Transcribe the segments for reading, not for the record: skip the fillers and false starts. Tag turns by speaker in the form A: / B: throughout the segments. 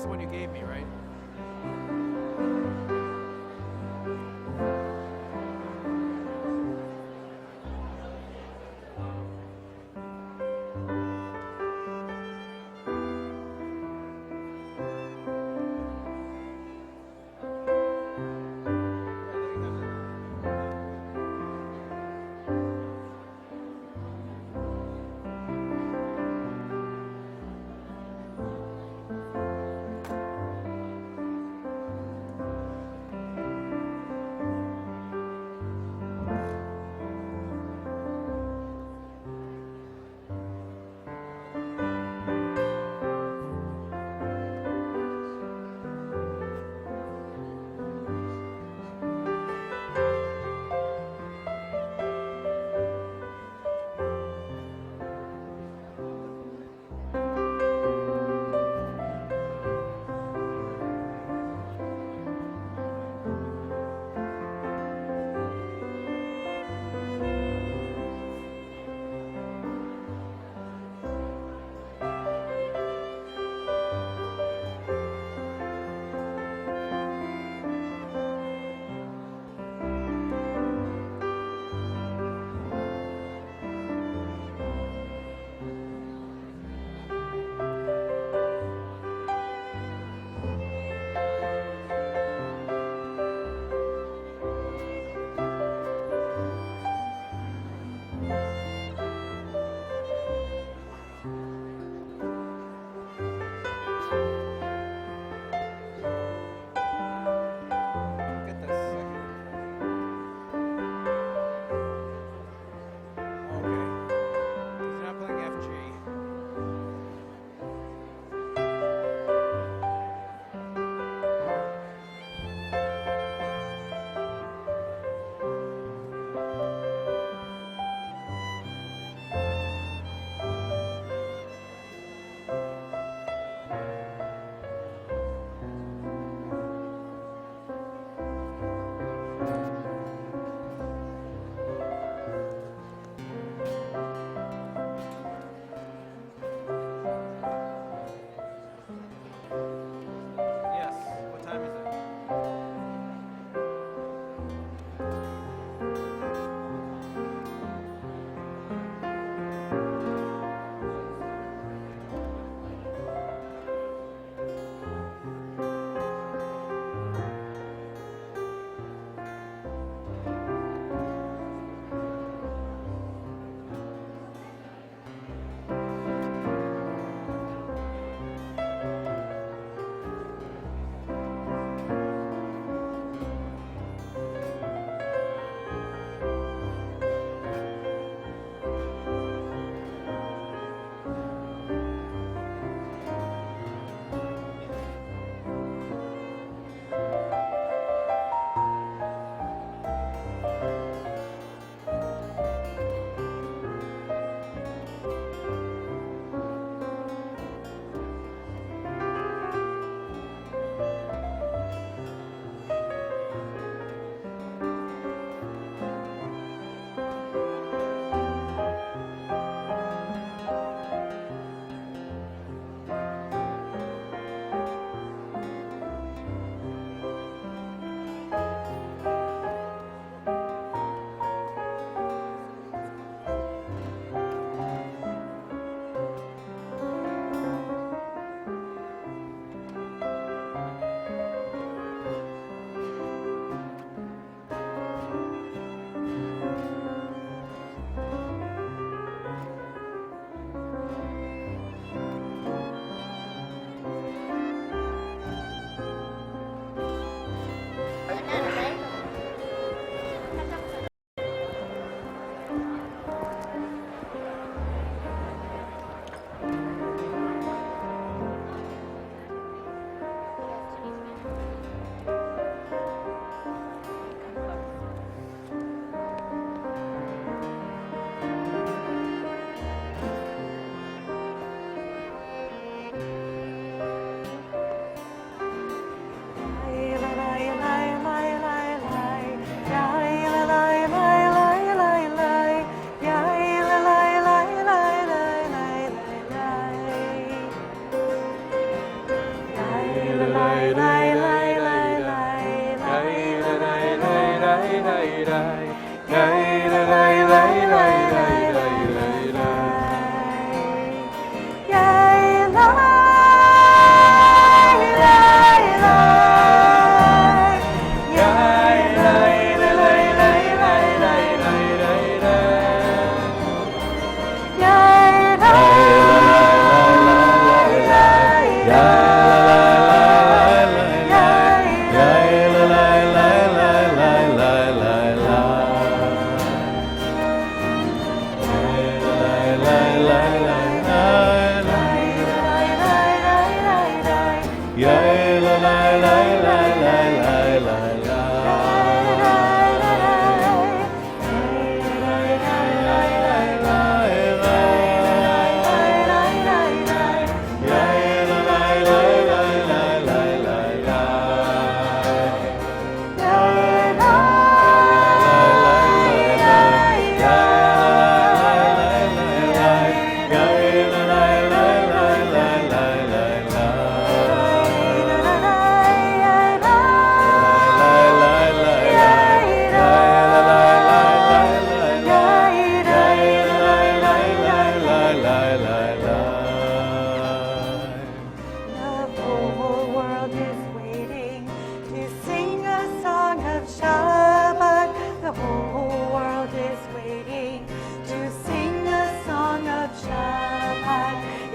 A: the one you gave me, right?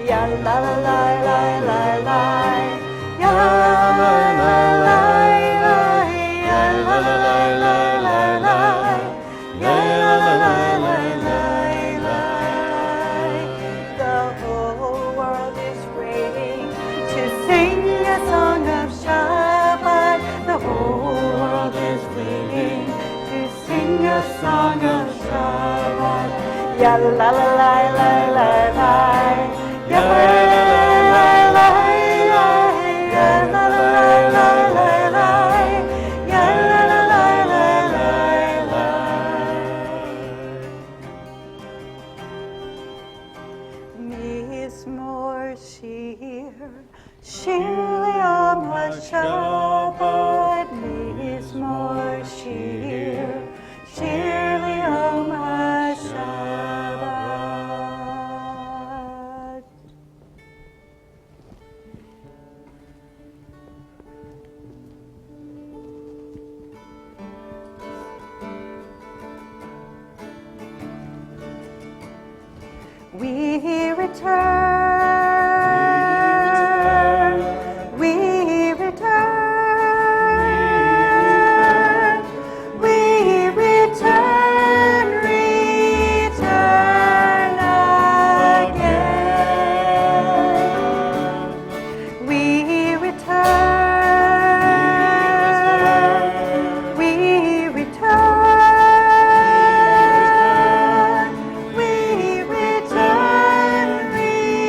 A: Ya la la la la la la. Ya la la la la la. Ya la la la la la la. Ya la la la la la la. The whole world is waiting to sing a song of Shabbat. The whole world is waiting to sing a song of Shabbat. Ya la la la la la la. Ya la la la la. Ya la la la la la. Ya la la la la la. Mizmor shir, shir li'am haShabbat. Mizmor shir, shir li'am haShabbat. We return, we return, we return, return again. We return, we return, we return, return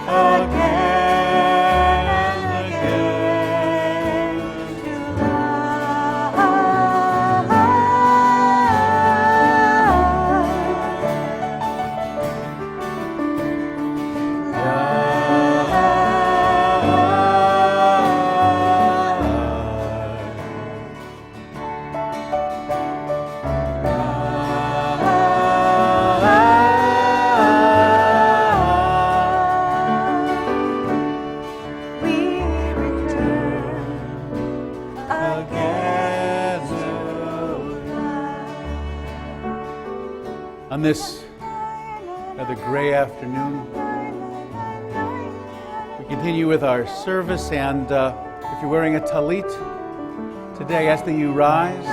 A: again and again to we return again to
B: On this rather gray afternoon, we continue with our service, and if you're wearing a talit today, I ask that you rise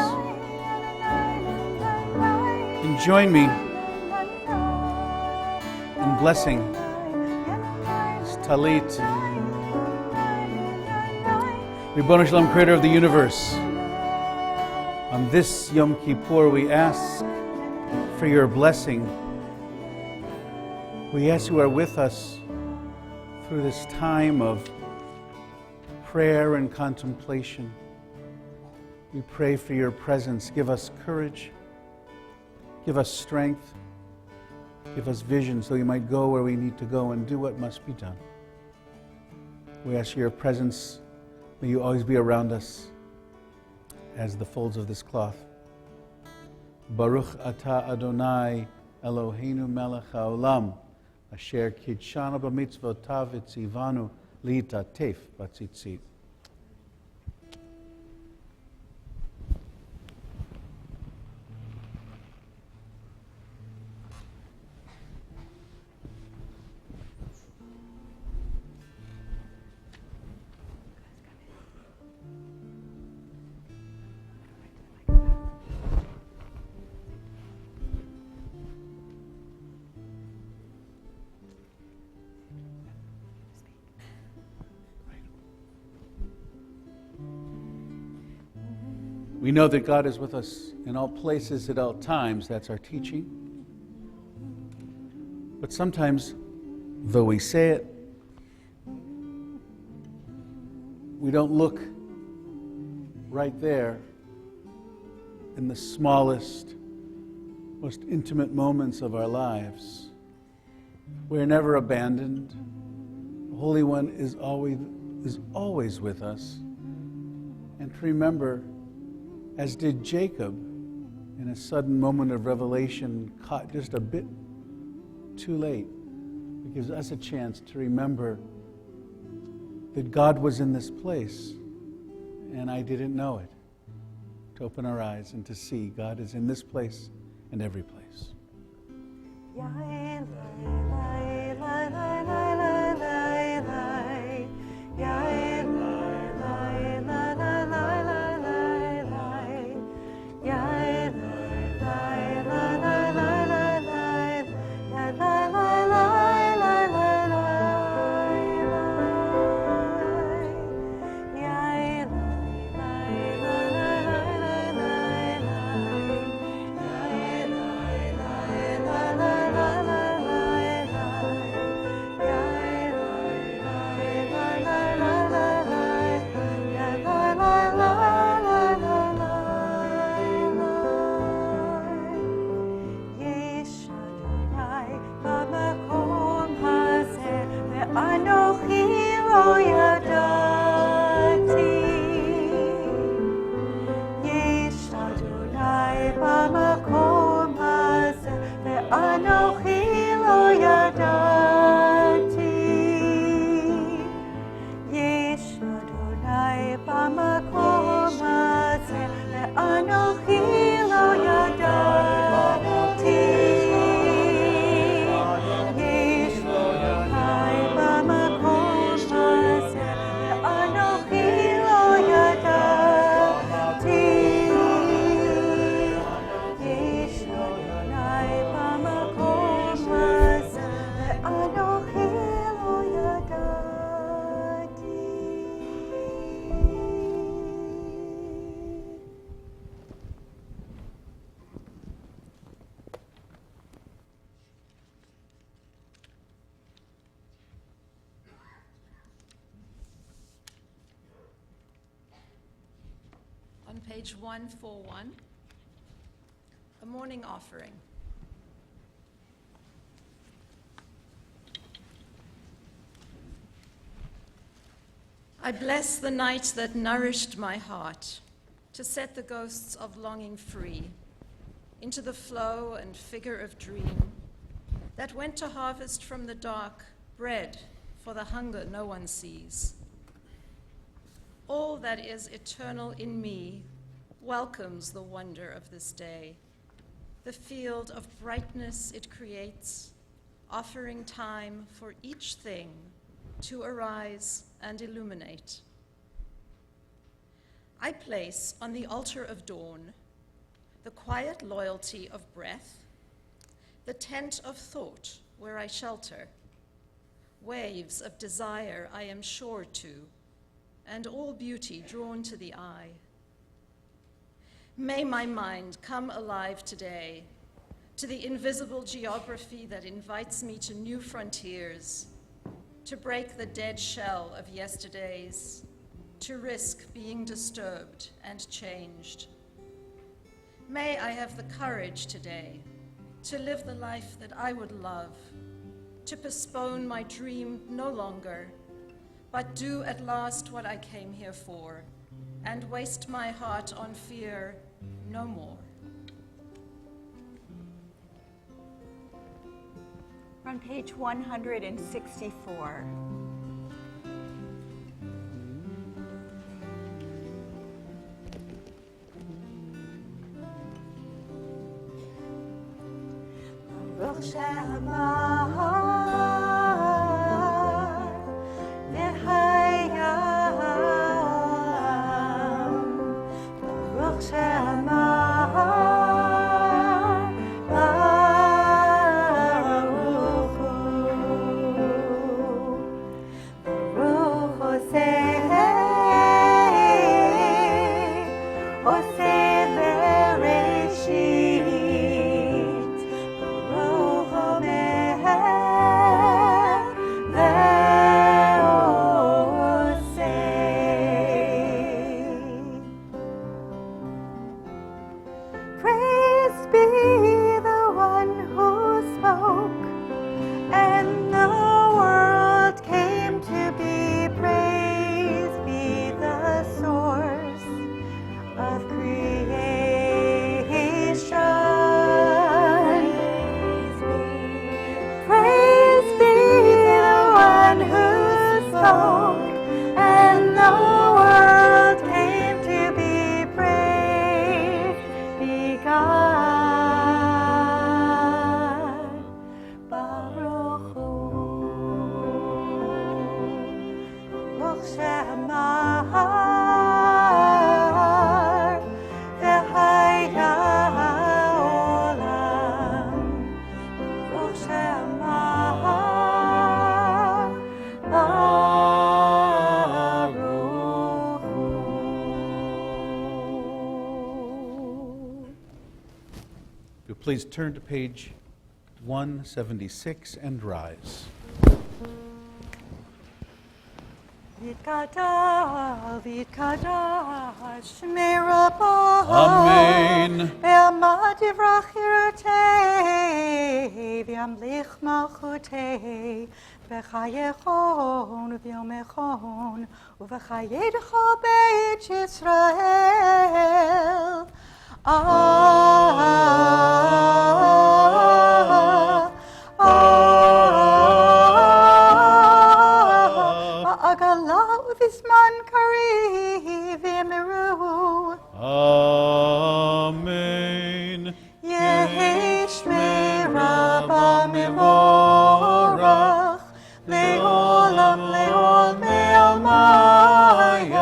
B: and join me in blessing this talit. Ribono Shalom, Creator of the universe, on this Yom Kippur we ask for your blessing. We ask you are with us through this time of prayer and contemplation. We pray for your presence. Give us courage, give us strength, give us vision so we might go where we need to go and do what must be done. We ask your presence. May you always be around us as the folds of this cloth. Baruch atah Adonai Eloheinu melech haolam asher kidshanu b'mitzvotav v'tzivanu litatef b'tzitzit. We know that God is with us in all places at all times. That's our teaching. But sometimes, though we say it, we don't look right there in the smallest, most intimate moments of our lives. We're never abandoned. The Holy One is always with us. And to remember, as did Jacob, in a sudden moment of revelation, caught just a bit too late. It gives us a chance to remember that God was in this place, and I didn't know it. To open our eyes and to see God is in this place and every place.
C: On page 141, a morning offering. I bless the night that nourished my heart, to set the ghosts of longing free, into the flow and figure of dream, that went to harvest from the dark bread for the hunger no one sees. All that is eternal in me welcomes the wonder of this day, the field of brightness it creates, offering time for each thing to arise and illuminate. I place on the altar of dawn the quiet loyalty of breath, the tent of thought where I shelter, waves of desire I am shore to, and all beauty drawn to the eye. May my mind come alive today to the invisible geography that invites me to new frontiers, to break the dead shell of yesterdays, to risk being disturbed and changed. May I have the courage today to live the life that I would love, to postpone my dream no longer, but do at last what I came here for, and waste my heart on fear no more.
A: On page 164. Baruch she'amar Baruch
B: If you please turn to page 176 and rise.
A: Yitgadal, Yitgadal, Shmei Rabbah.
B: Amen.
A: Ve'amad yivrach yiratei, ve'amlich malchutei, v'chayechon, v'yomechon, u'v'chayedecha beit Yisrael. Agala u'vizman kariv yemiru.
B: Amen.
A: Yehi Shmei Rabbah mevorach, le'olam le'ol me'almaya,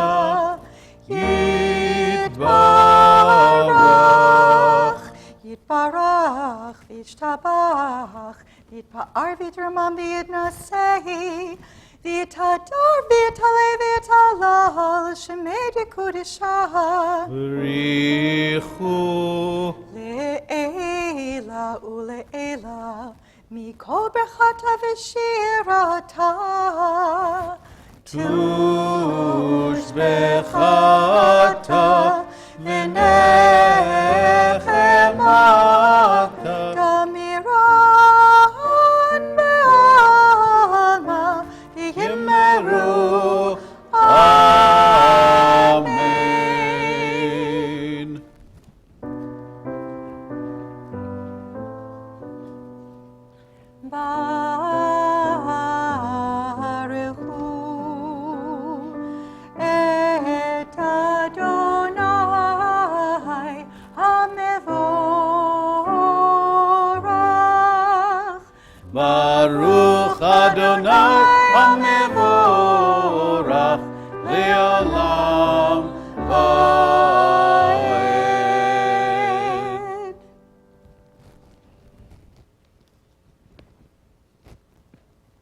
A: Yitbarach, Yitbarach, V'yishtabach, V'yitpa'ar v'yitramam v'yitnasehi, V'yitadar v'yitalei v'yitalal, Shemei dekudeshah.
B: B'richu.
A: Le'ela ule'ela, mikol berchata v'shirata.
B: Tush bechata v'nechemata.
A: Damiran be'alma v'yimeru.
B: Amen.
A: Baruchu et Adonai hamevorach.
B: Baruch Adonai hamevorach le'olam va'ed.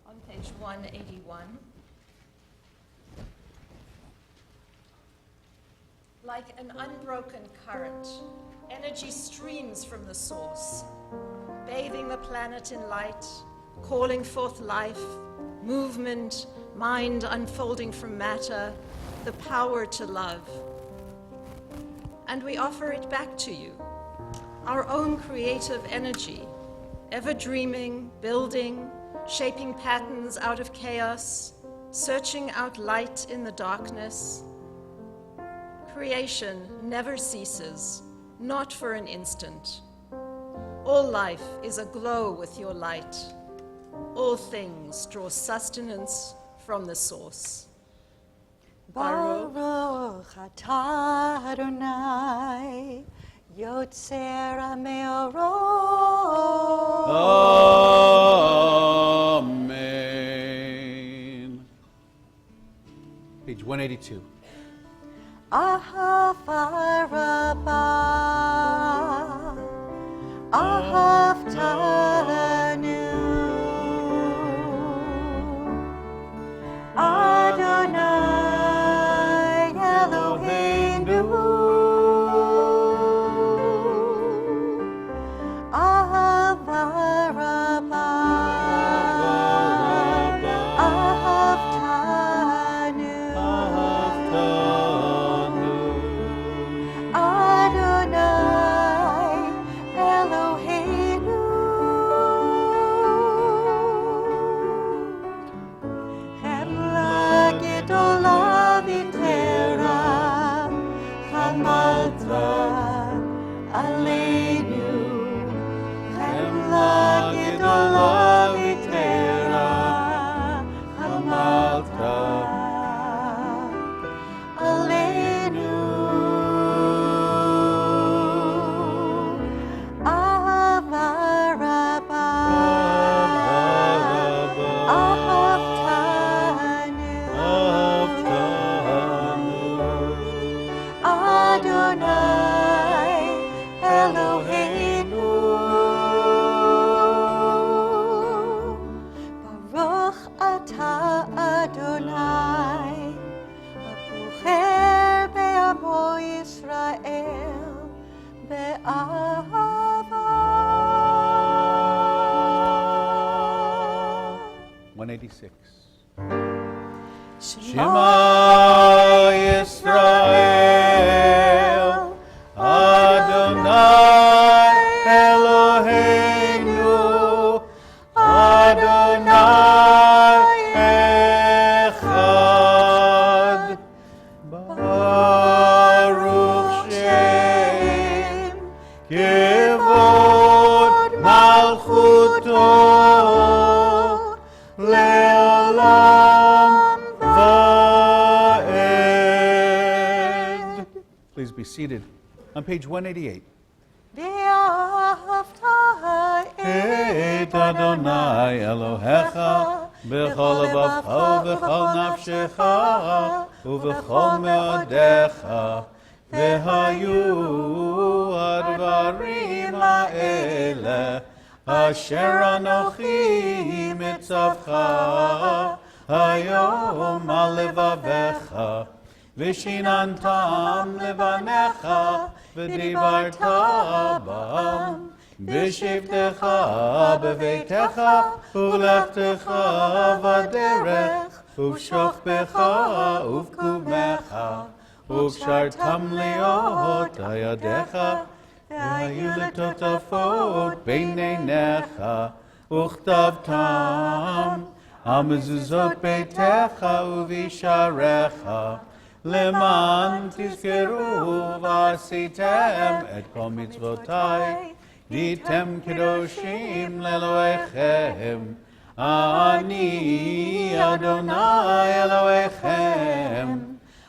C: On page 181. Like an unbroken current, energy streams from the source, bathing the planet in light, calling forth life, movement, mind unfolding from matter, the power to love. And we offer it back to you, our own creative energy, ever dreaming, building, shaping patterns out of chaos, searching out light in the darkness. Creation never ceases, not for an instant. All life is aglow with your light. All things draw sustenance from the source.
A: Baruch atah Adonai, Yotzer HaMeorot.
B: Amen. Page 182.
A: Ahava Rabbah, Ahavtanu, Adonai Eloheinu, Ahava Rabbah, Ahavtanu, Adonai Eloheinu.
B: 196.
A: Shema Yisrael, Adonai Eloheinu, Adonai Echad, Baruch Shem, Kevod Malchuto, Le'olam Va'ed.
B: Please be seated. On page 188.
A: את אדוני אלוהיך בכל לבבך ובכל נפשך ובכל מאודיך, והיו הדברים האלה אשר אנוכי מצווך היום על לבביך, ושיננתם לבניך ודיברת בם בשבתך בביתך ולכתך בדרך ובשוכבך ובקומך, וקשרתם להיות על ידיך, והיו לטוטפות בין עיניך, וכתבתם על מזוזות ביתך ובשעריך, למען תזכרו ועשיתם את כל מצוותיי, והייתם קדושים לאלוהיכם. אני אדוני אלוהיכם,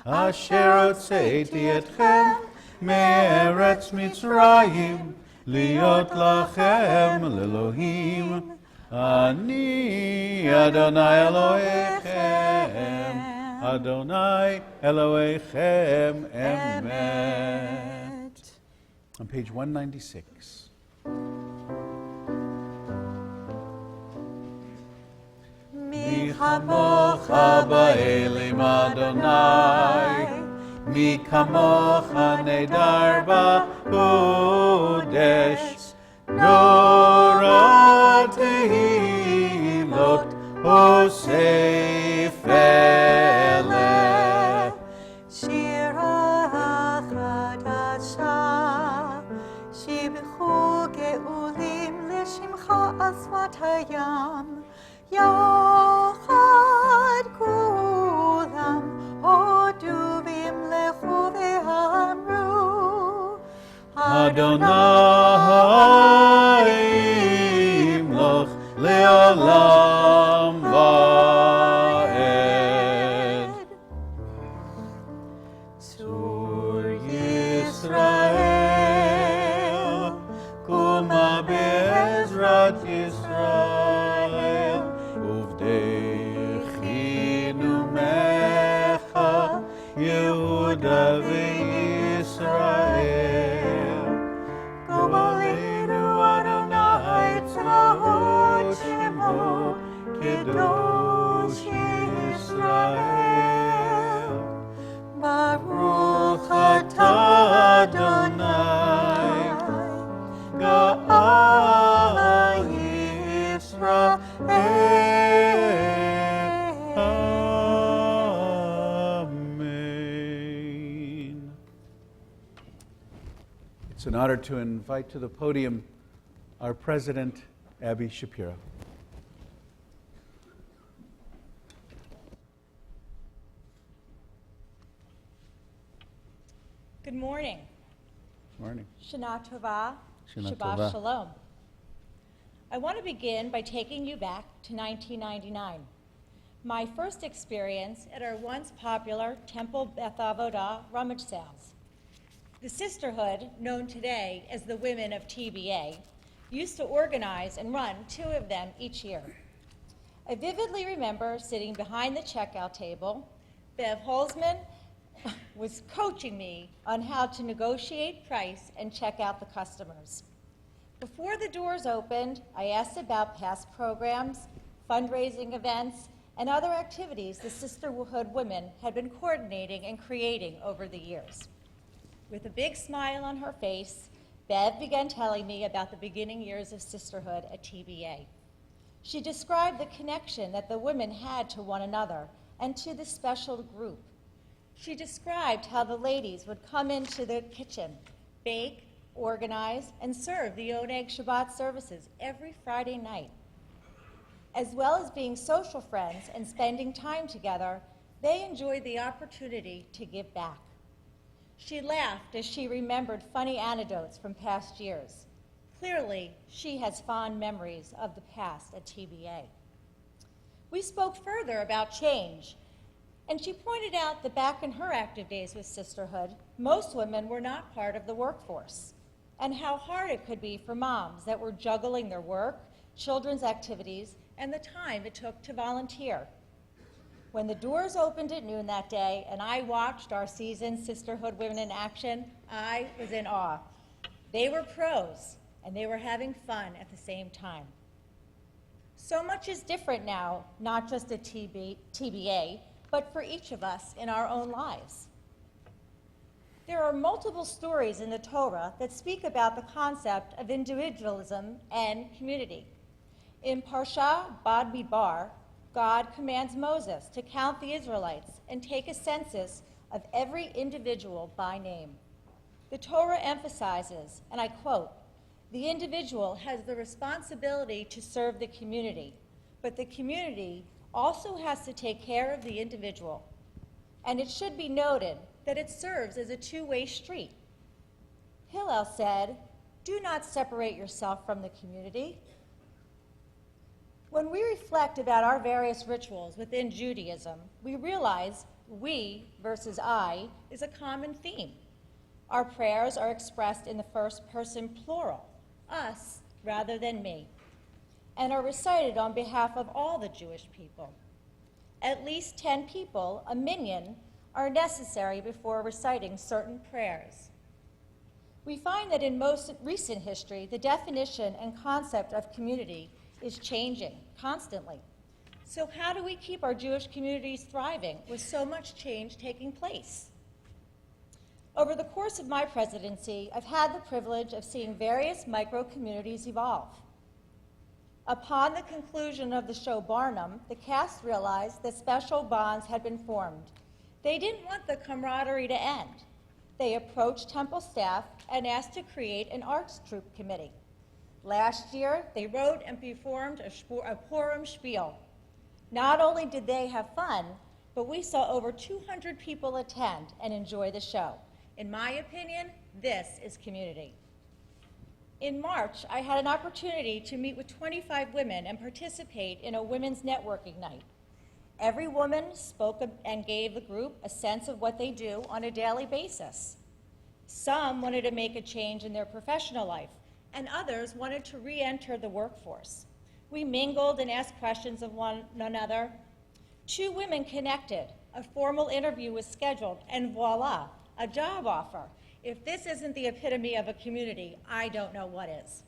A: אשר הוצאתי אתכם מארץ מצרים, להיות לכם לאלוהים. אני אדוני אלוהיכם, Adonai Elohechem Emet.
B: On page 196.
A: Mi chamocha ba'elim Adonai, mi kamocha nedar ba'kodesh, Dora tehilot osef eleh.
D: שירה חדשה, שיבחו גאולים לשמך על שפת הים, יחד כולם הודו וימלכו ואמרו,
A: Adonai yimloch le'olam va'ed. Tzur Yisrael, kuma be'ezrat Yisrael, uvdechinu mecha Yehuda ve'Yisrael. Gobalinu Adonai tzva'ot shemo, Kedosh Yisrael. Baruch atah Adonai, Ga'al Yisrael. Amen.
B: It's an honor to invite to the podium our president, Abby Shapiro.
E: Good morning.
B: Morning.
E: Shana Tova.
B: Shana
E: Shabbat
B: Tova.
E: Shalom. I want to begin by taking you back to 1999, my first experience at our once popular Temple Beth Avodah rummage sales. The sisterhood, known today as the Women of TBA, used to organize and run 2 of them each year. I vividly remember sitting behind the checkout table. Bev Holzman was coaching me on how to negotiate price and check out the customers. Before the doors opened, I asked about past programs, fundraising events, and other activities the Sisterhood women had been coordinating and creating over the years. With a big smile on her face, Bev began telling me about the beginning years of sisterhood at TBA. She described the connection that the women had to one another and to this special group. She described how the ladies would come into the kitchen, bake, organize, and serve the Oneg Shabbat services every Friday night. As well as being social friends and spending time together, they enjoyed the opportunity to give back. She laughed as she remembered funny anecdotes from past years. Clearly, she has fond memories of the past at TBA. We spoke further about change, and she pointed out that back in her active days with sisterhood, most women were not part of the workforce, and how hard it could be for moms that were juggling their work, children's activities, and the time it took to volunteer. When the doors opened at noon that day and I watched our seasoned Sisterhood women in action, I was in awe. They were pros, and they were having fun at the same time. So much is different now, not just at TBA, but for each of us in our own lives. There are multiple stories in the Torah that speak about the concept of individualism and community. In Parsha Bamidbar, God commands Moses to count the Israelites and take a census of every individual by name. The Torah emphasizes, and I quote, "The individual has the responsibility to serve the community, but the community also has to take care of the individual." And it should be noted that it serves as a two-way street. Hillel said, "Do not separate yourself from the community." When we reflect about our various rituals within Judaism, we realize we versus I is a common theme. Our prayers are expressed in the first person plural, us rather than me, and are recited on behalf of all the Jewish people. At least 10 people, a minyan, are necessary before reciting certain prayers. We find that in most recent history, the definition and concept of community is changing constantly. So how do we keep our Jewish communities thriving with so much change taking place? Over the course of my presidency, I've had the privilege of seeing various micro-communities evolve. Upon the conclusion of the show Barnum, the cast realized that special bonds had been formed. They didn't want the camaraderie to end. They approached Temple staff and asked to create an arts troupe committee. Last year, they wrote and performed a Purim spiel. Not only did they have fun, but we saw over 200 people attend and enjoy the show. In my opinion, this is community. In March, I had an opportunity to meet with 25 women and participate in a women's networking night. Every woman spoke and gave the group a sense of what they do on a daily basis. Some wanted to make a change in their professional life, and others wanted to re-enter the workforce. We mingled and asked questions of one another. 2 women connected. A formal interview was scheduled, and voila, a job offer. If this isn't the epitome of a community, I don't know what is.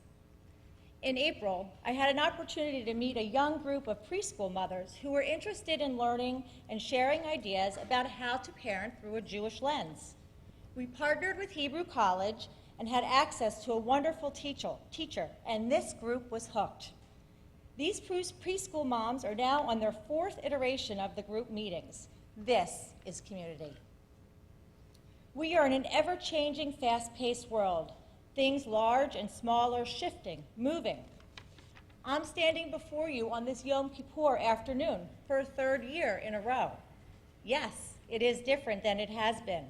E: In April, I had an opportunity to meet a young group of preschool mothers who were interested in learning and sharing ideas about how to parent through a Jewish lens. We partnered with Hebrew College and had access to a wonderful teacher, and this group was hooked. These preschool moms are now on their 4th iteration of the group meetings. This is community. We are in an ever-changing, fast-paced world. Things large and small are shifting, moving. I'm standing before you on this Yom Kippur afternoon for a 3rd year in a row. Yes, it is different than it has been.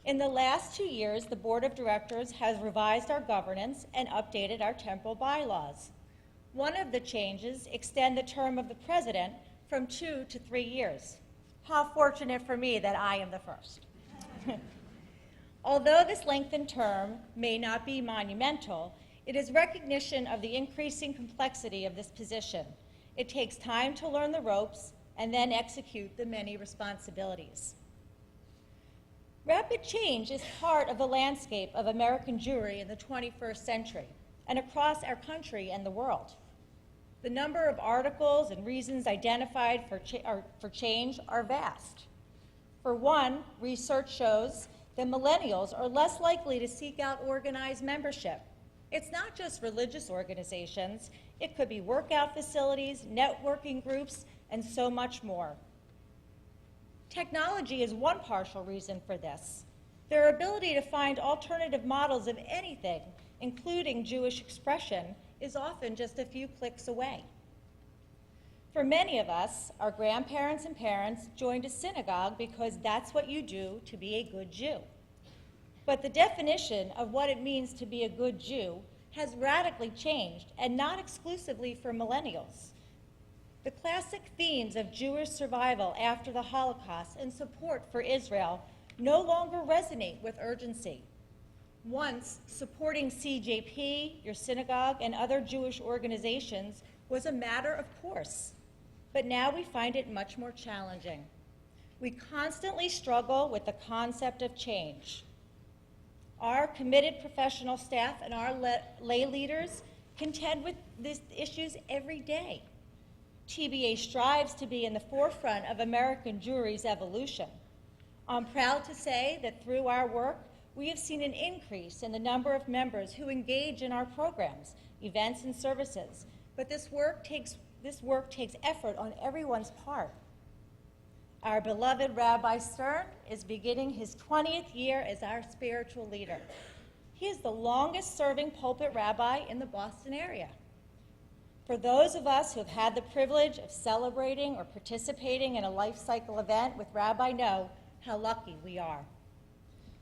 E: In the last 2 years, the Board of Directors has revised our governance and updated our temple bylaws. One of the changes extend the term of the president from 2 to 3 years. How fortunate for me that I am the first. Although this lengthened term may not be monumental, it is recognition of the increasing complexity of this position. It takes time to learn the ropes and then execute the many responsibilities. Rapid change is part of the landscape of American Jewry in the 21st century and across our country and the world. The number of articles and reasons identified for change are vast. For one, research shows that millennials are less likely to seek out organized membership. It's not just religious organizations. It could be workout facilities, networking groups, and so much more. Technology is one partial reason for this. Their ability to find alternative models of anything, including Jewish expression, is often just a few clicks away. For many of us, our grandparents and parents joined a synagogue because that's what you do to be a good Jew. But the definition of what it means to be a good Jew has radically changed, and not exclusively for millennials. The classic themes of Jewish survival after the Holocaust and support for Israel no longer resonate with urgency. Once, supporting CJP, your synagogue, and other Jewish organizations was a matter of course, but now we find it much more challenging. We constantly struggle with the concept of change. Our committed professional staff and our lay leaders contend with these issues every day. TBA strives to be in the forefront of American Jewry's evolution. I'm proud to say that through our work, we have seen an increase in the number of members who engage in our programs, events, and services. But this work takes effort on everyone's part. Our beloved Rabbi Stern is beginning his 20th year as our spiritual leader. He is the longest-serving pulpit rabbi in the Boston area. For those of us who have had the privilege of celebrating or participating in a life cycle event with Rabbi know how lucky we are.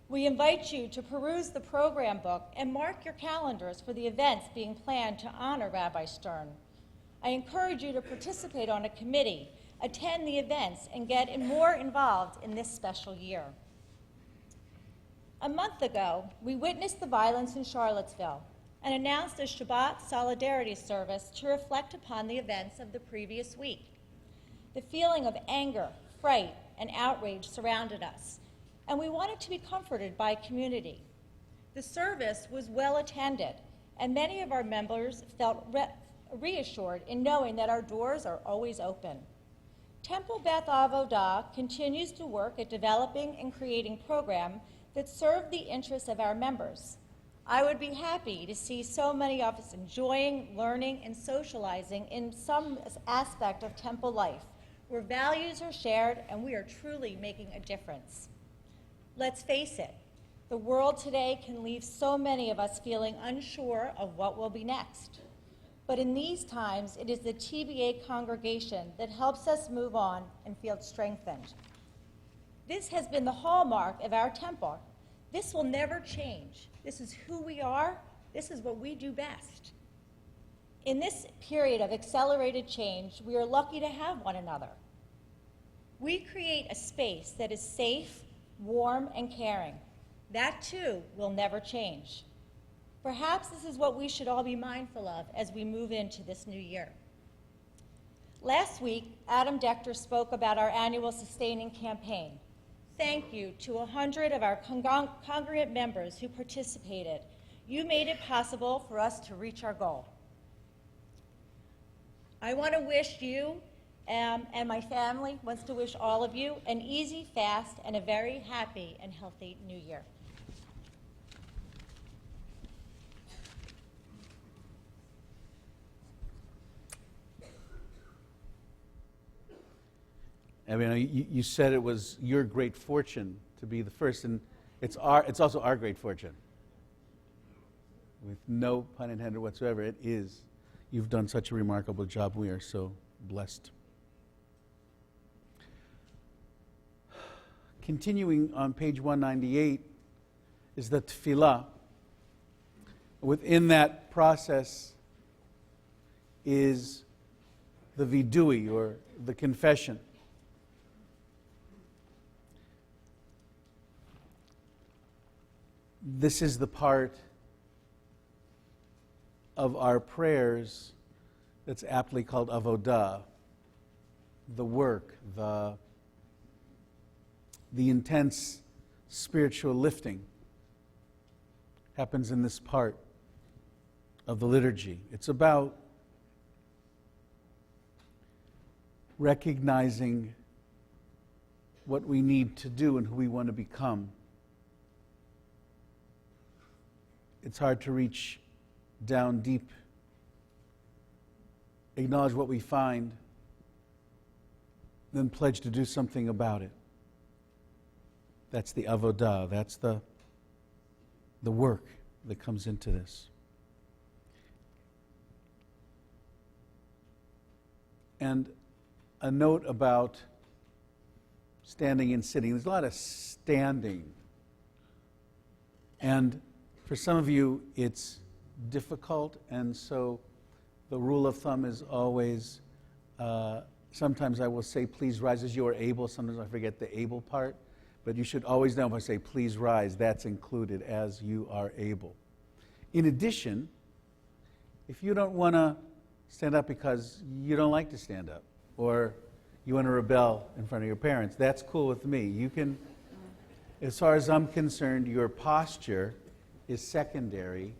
E: We invite you to peruse the program book and mark your calendars for the events being planned to honor Rabbi Stern. I encourage you to participate on a committee, attend the events, and get more involved in this special year. A month ago, we witnessed the violence in Charlottesville and announced a Shabbat solidarity service to reflect upon the events of the previous week. The feeling of anger, fright, and outrage surrounded us, and we wanted to be comforted by community. The service was well attended, and many of our members felt reassured in knowing that our doors are always open. Temple Beth Avodah continues to work at developing and creating programs that serve the interests of our members. I would be happy to see so many of us enjoying, learning, and socializing in some aspect of Temple life, where values are shared and we are truly making a difference. Let's face it, the world today can leave so many of us feeling unsure of what will be next. But in these times, it is the TBA congregation that helps us move on and feel strengthened. This has been the hallmark of our temple. This will never change. This is who we are. This is what we do best. In this period of accelerated change, we are lucky to have one another. We create a space that is safe, warm, and caring. That, too, will never change. Perhaps this is what we should all be mindful of as we move into this new year. Last week, Adam Dechter spoke about our annual sustaining campaign. Thank you to 100 of our congregant members who participated. You made it possible for us to reach our goal. I want to wish you and my family wants to wish all of you an easy fast and a very happy and healthy new year.
B: I mean, you said it was your great fortune to be the first, and it's also our great fortune. With no pun intended whatsoever, it is. You've done such a remarkable job. We are so blessed. Continuing on page 198 is the tefillah. Within that process is the vidui, or the confession. This is the part of our prayers that's aptly called avodah, the work, the intense spiritual lifting happens in this part of the liturgy. It's about recognizing what we need to do and who we want to become. It's hard to reach down deep, acknowledge what we find, then pledge to do something about it. That's the avodah. That's the work that comes into this. And a note about standing and sitting. There's a lot of standing. And for some of you, it's difficult, and so the rule of thumb is always, sometimes I will say, please rise as you are able. Sometimes I forget the able part. But you should always know if I say, please rise, that's included as you are able. In addition, if you don't want to stand up because you don't like to stand up, or you want to rebel in front of your parents, that's cool with me. You can, as far as I'm concerned, your posture is secondary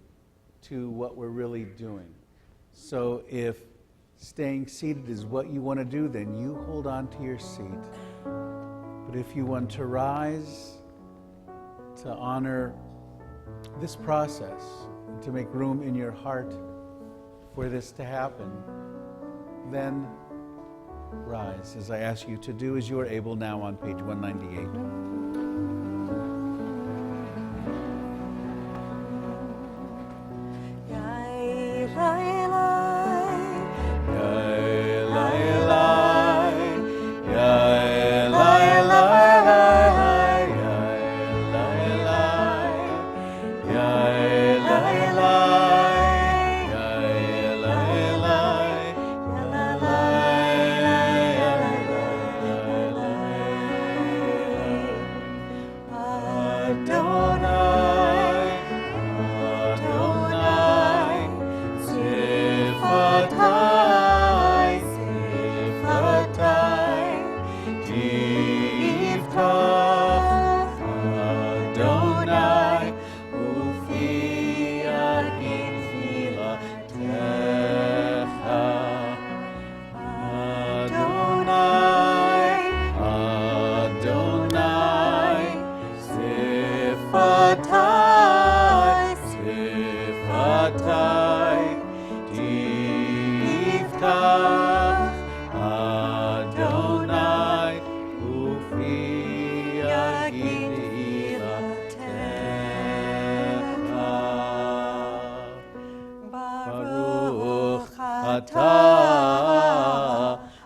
B: to what we're really doing. So if staying seated is what you want to do, then you hold on to your seat. But if you want to rise to honor this process, to make room in your heart for this to happen, then rise, as I ask you to do as you are able now on page 198.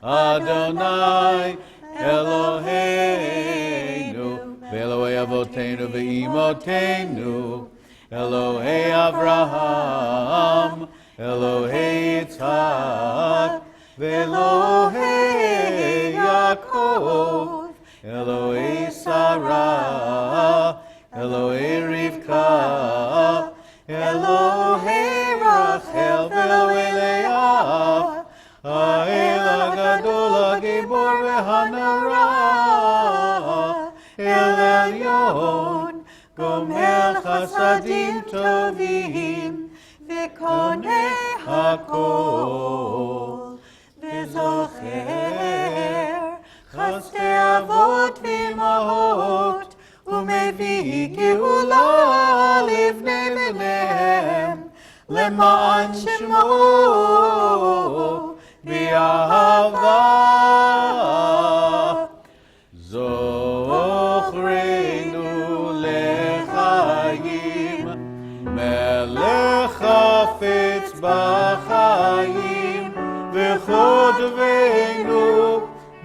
A: Adonai Eloheinu Ve'Elohei Avotenu ve'Imotenu Elohei Avraham Elohei Yitzhak Ve'Elohei Yaakov Elohei Sarah Elohei Rivka Elohei Rachel Ve'Elohei Leah Ha'el HaGadol HaGibor VeHanara El Elyon Gomel Chasadim Tovim Ve'Koneh HaKol Ve'Zocher Chasdei Avot V'Imahot U'Mevii Geula Livnei B'neihem Lema'an Shemo B'Ahava Zochreinu L'Chaim Melech Chafetz B'Chaim V'Chodveinu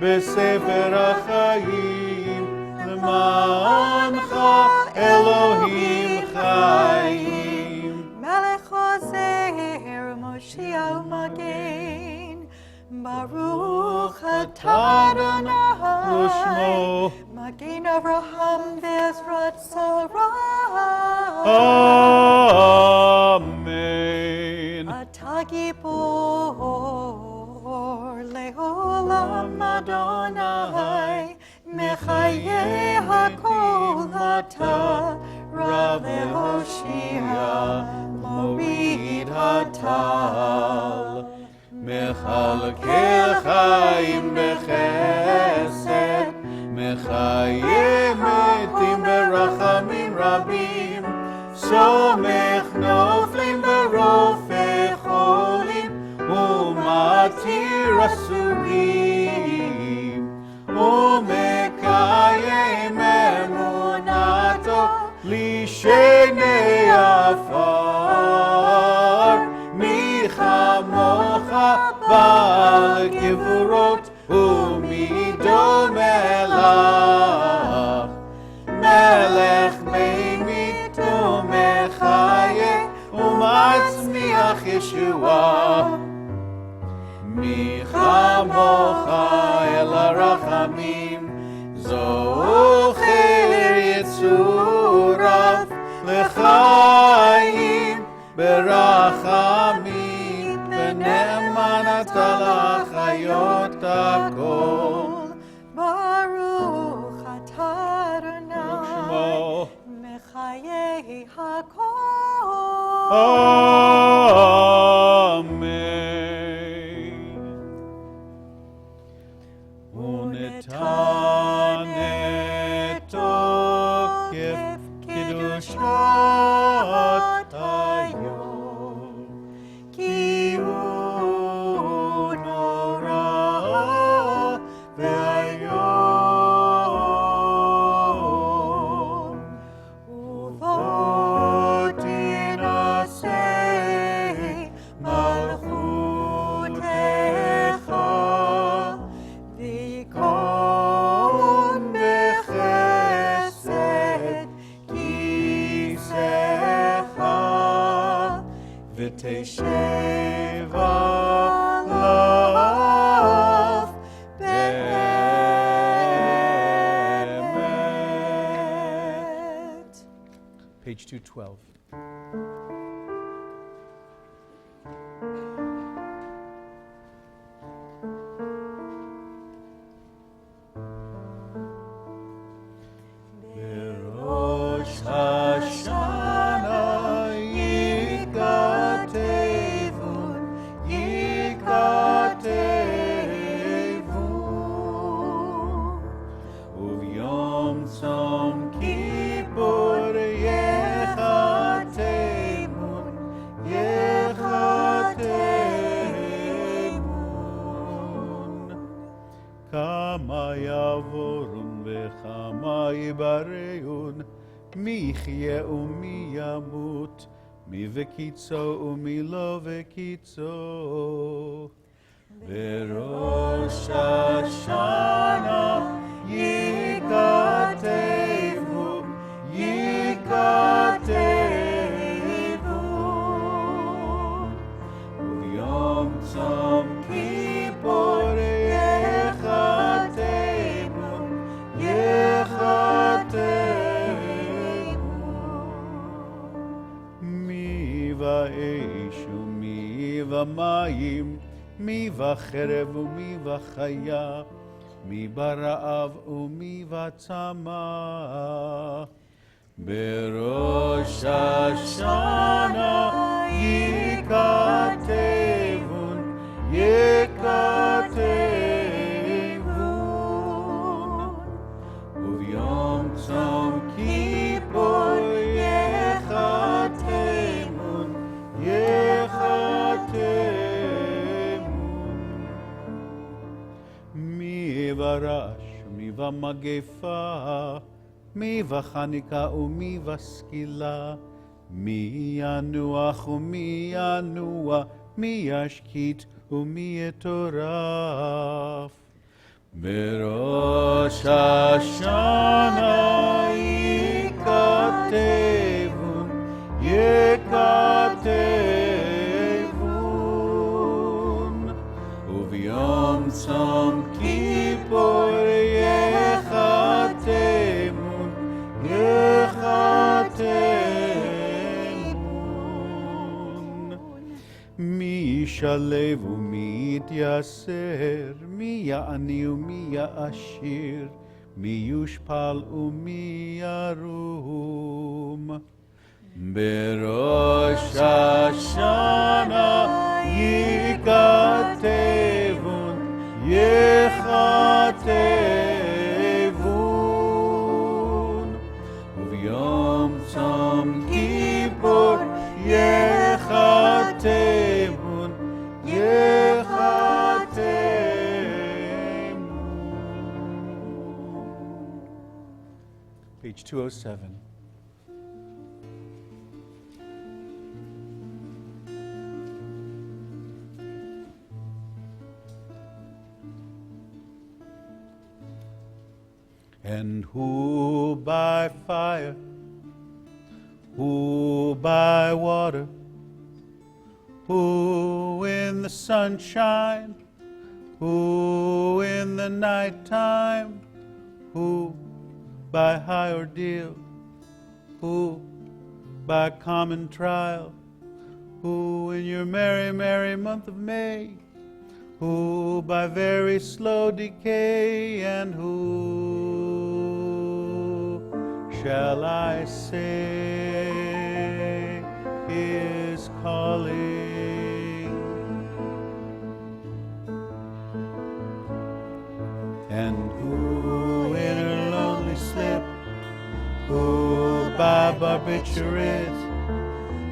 A: B'Sefer HaChaim L'Ma'ancha Elohim Chaim
D: Melech Ozer Moshiach U'Magen Baruch atah Adonai
A: U'Shmo
D: Magen Avraham Ve'ezrat Sarah
A: Amen.
D: Atah Gibor Le'olam Adonai Mechayeh HaKol Atah Rav Le'Hoshia Morid Hatal
A: Mechalkel Chaim Bechesed Mechayeh Metim Berachamim Rabim Somech Noflim Berofim
B: כמוך בעל גבורות ומדומה לך, מלך ממית ומחיה ומצמיח ישועה. מי כמוך אל הרחמים, זוכר יצוריו לחיים ברחמים, ונאמנת לחיות הכל.
D: ברוך אתה אדוני
B: שמו.
D: מחיי הכל.
B: אמן. ונתן את תוקף קדושת היום, כי הוא נורא ואיום. ובוא תנשא מלכותך, ויכון בחסד כיסאך, ותשב עליו באמת. Page 212. בראש השנה ייכתבון, ייכתבון, וביום צום כיפור ייכתבון, ייכתבון. כמה יעבורון וכמה יבראון, מי יחיה ומי ימות, מי וקיצו ומי לא וקיצו. בראש השנה ייכתבו, ייכתבו, וביום צום כיפור ייכתבו, ייכתבו. מי באש ומי במים, מי בחרב ומי בחיה, מי ברעב ומי בצמא. בראש השנה ייכתבון, ייכתבון, וביום צום כיפור ייכתבון, ייכתבון. מי ברש ומי במגפה, מי בחניקה ומי בסקילה, מי ינוח ומי ינוע, מי ישקיט ומי יטורף. בראש השנה ייכתבון, ייכתבון, וביום צום כיפור ייכתבון, ייכתבון. מי ישלב ומי יתייסר, מי יעני ומי יעשיר, מי יושפל ומי ירום. בראש השנה ייכתבון, ייכתבון, וביום צום כיפור ייכתבון, ייכתבון. Page 207. And who by fire, who by water, who in the sunshine, who in the nighttime, who by high ordeal, who by common trial, who in your merry, merry month of May, who by very slow decay, and who shall I say is calling? And who in her lonely slip, who by barbiturate,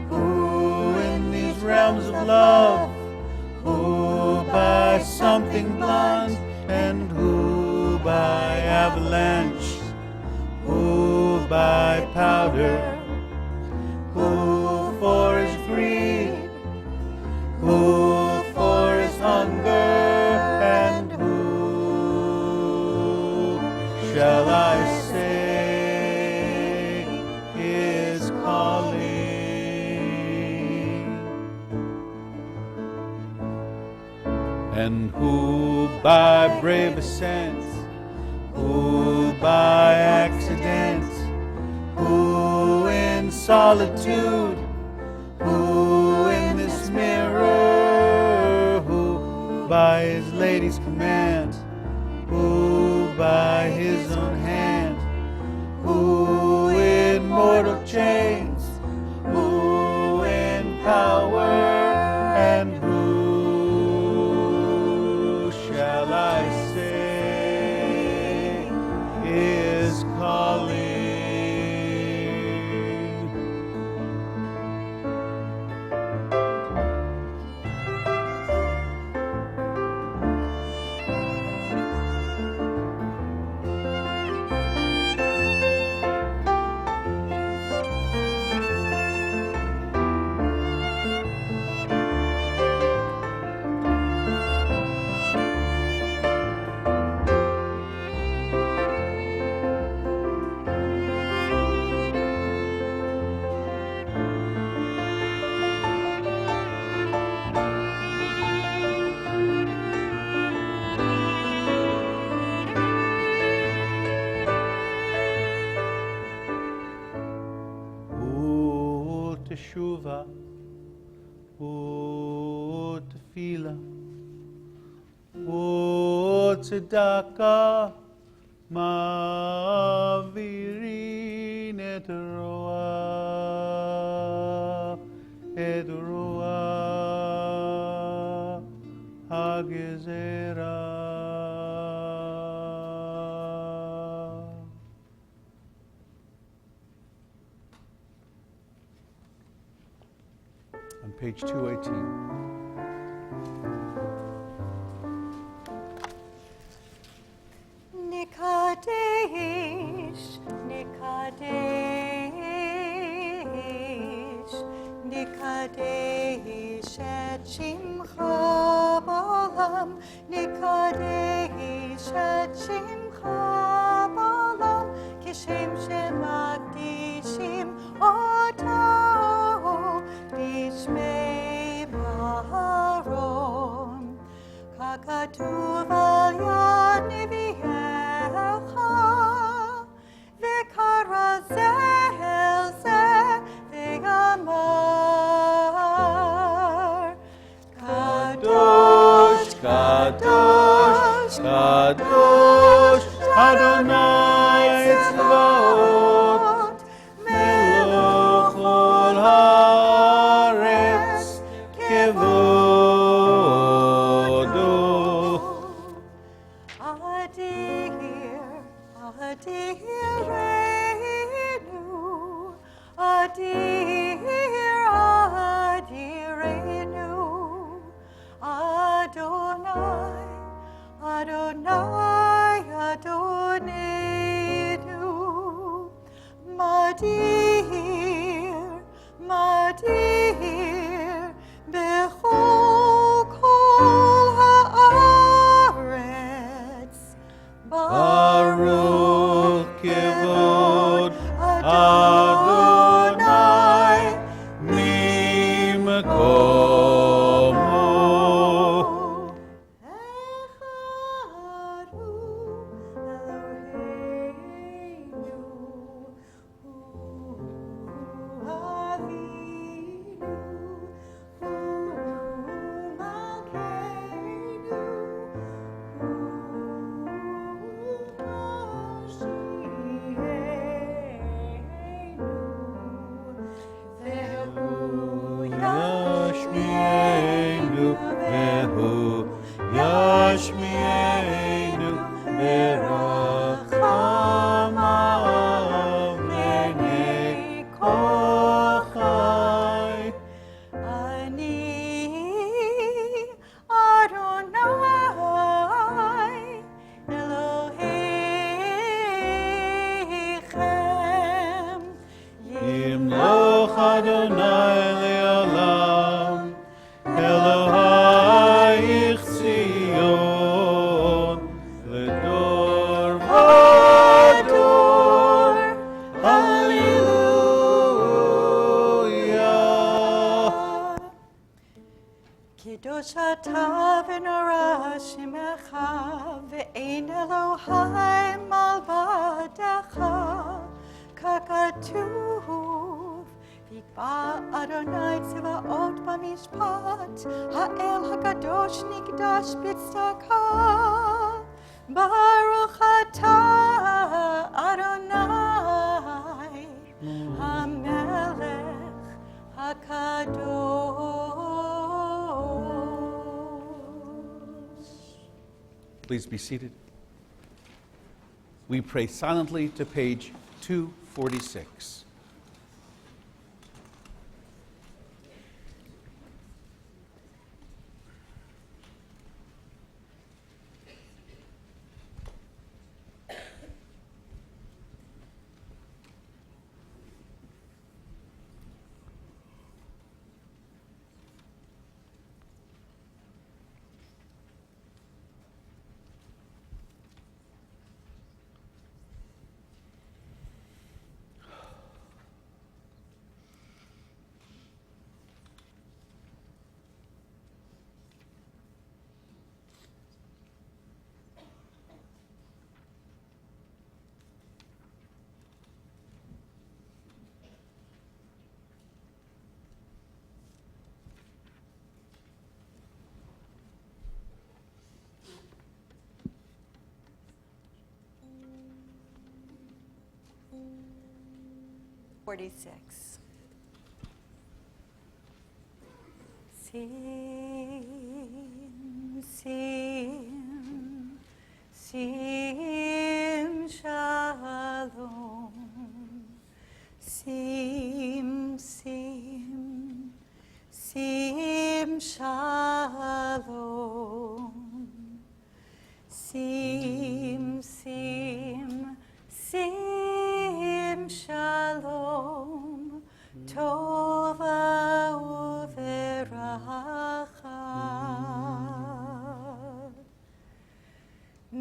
B: who in these realms of love, who by something blunt, and who by avalanche, who by powder, who for his greed, who for his hunger, and who shall I say is calling? And who by brave ascent, who by accident, who in solitude, who in this mirror, who by his lady's command, who by his own hand, who in mortal chains, who in power, and who shall I say is calling? Teshuva, tefila, tzedakah, ma'avirin et roah hagezerah. On page 218.
D: Nikadesh, Nikadesh, Nikadesh et Shimcha b'olam, Nikadesh et Shimcha b'olam, Kishem shemakdishim oto b'shmei Aharon, Kakatuv al yad nevi'echa, v'kara zeh el zeh v'amar,
B: Kadosh, Kadosh, Kadosh, Adonai Tzvaot, Melech kol haaretz, kevodo.
D: Adirenu, Adirenu, Adonai, Adonai, Adonai. קדוש אתה ונורא שמך, ואין אלוהים מלבדך, ככתוב, ויקבע אדוני צבאות במשפט, האל הקדוש נקדש בצדקה. ברוך אתה אדוני המלך הקדוש.
B: Please be seated. We pray silently to page 246.
D: Sim, sim, sim, shalom. Sim, sim, sim, shalom. Sim, sim, sim, shalom. Tova uveracha.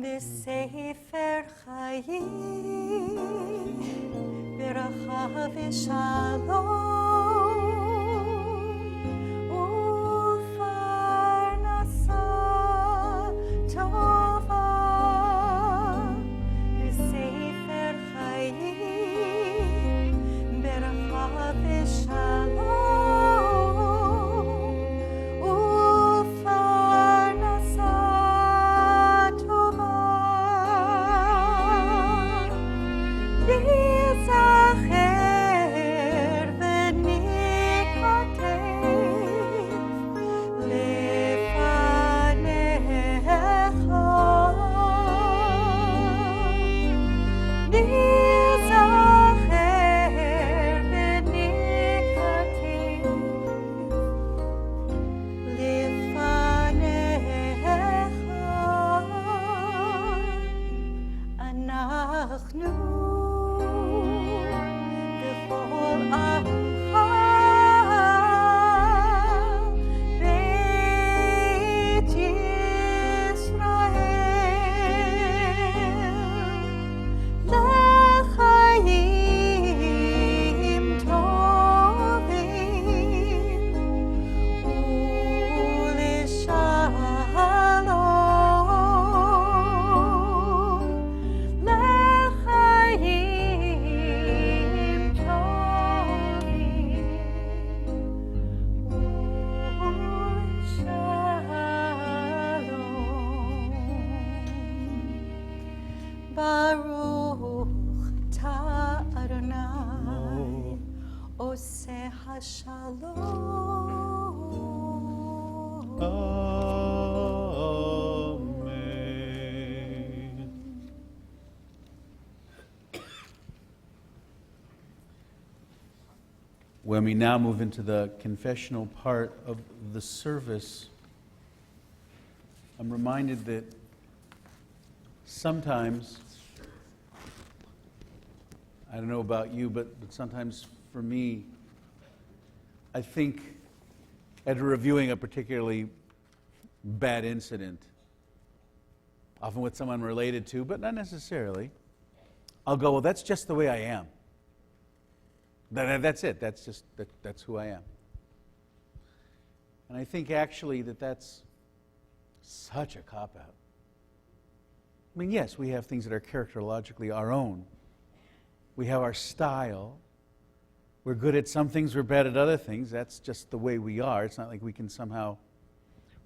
D: B'sefer chayim, beracha v'shalom, ufarnasa tova. B'sefer chayim, beracha v'shalom, ufarnasa tova. Yizacher v'nikatev lefanecha. Yizacher v'nikatev lefanecha. אנחנו בכל עמך בית ישראל לחיים טובים ולשלום. לחיים טובים ולשלום. ברוך אתה אדוני עושה השלום.
B: Amen. When we now move into the confessional part of the service, I'm reminded that sometimes, I don't know about you, but sometimes for me, I think at reviewing a particularly bad incident, often with someone related to, but not necessarily, I'll go, well, that's just the way I am. That's it. That's who I am. And I think actually that's such a cop-out. I mean, yes, we have things that are characterologically our own. We have our style. We're good at some things, we're bad at other things. That's just the way we are. It's not like we can somehow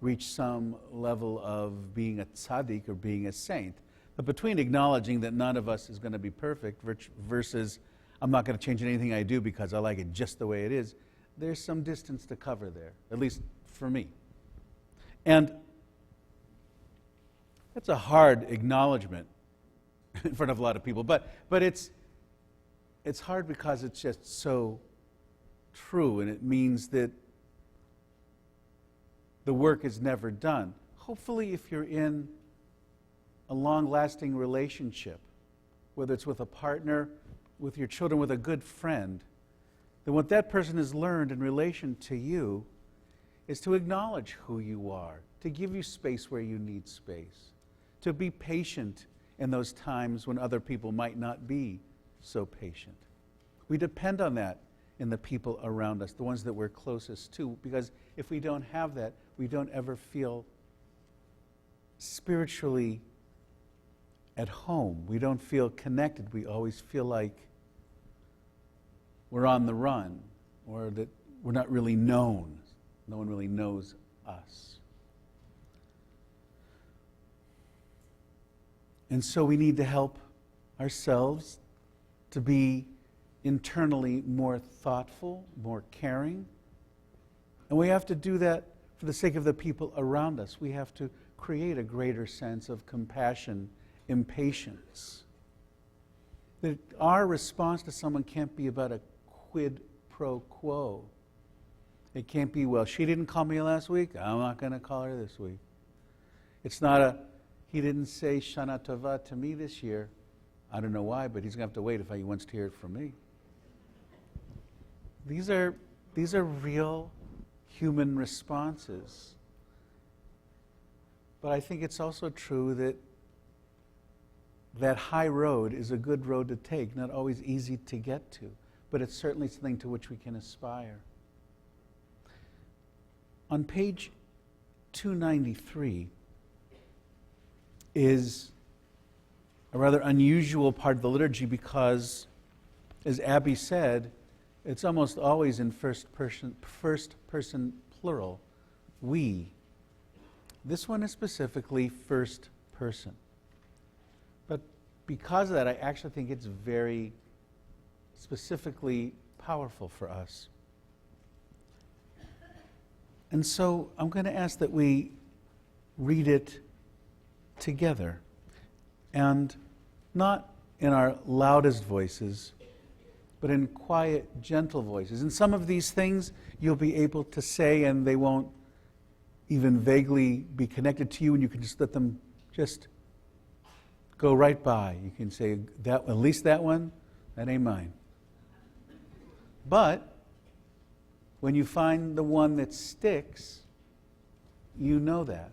B: reach some level of being a tzaddik or being a saint. But between acknowledging that none of us is going to be perfect versus I'm not going to change anything I do because I like it just the way it is, there's some distance to cover there, at least for me. And that's a hard acknowledgement in front of a lot of people, but it's hard because it's just so true, and it means that the work is never done. Hopefully, if you're in a long-lasting relationship, whether it's with a partner, with your children, with a good friend, then what that person has learned in relation to you is to acknowledge who you are, to give you space where you need space, to be patient in those times when other people might not be so patient. We depend on that in the people around us, the ones that we're closest to, because if we don't have that, we don't ever feel spiritually at home. We don't feel connected. We always feel like we're on the run, or that we're not really known. No one really knows us. And so we need to help ourselves to be internally more thoughtful, more caring. And we have to do that for the sake of the people around us. We have to create a greater sense of compassion, impatience. That our response to someone can't be about a quid pro quo. It can't be, well, she didn't call me last week, I'm not going to call her this week. It's not a, he didn't say Shana Tova to me this year. I don't know why, but he's going to have to wait if he wants to hear it from me. These are real human responses. But I think it's also true that that high road is a good road to take, not always easy to get to, but it's certainly something to which we can aspire. On page 293 is a rather unusual part of the liturgy because, as Abby said, it's almost always in first person plural, we. This one is specifically first person. But because of that, I actually think it's very specifically powerful for us. And so I'm going to ask that we read it together, and not in our loudest voices, but in quiet, gentle voices. And some of these things you'll be able to say, and they won't even vaguely be connected to you, and you can just let them just go right by. You can say, that, at least that one, that ain't mine. But when you find the one that sticks, you know that.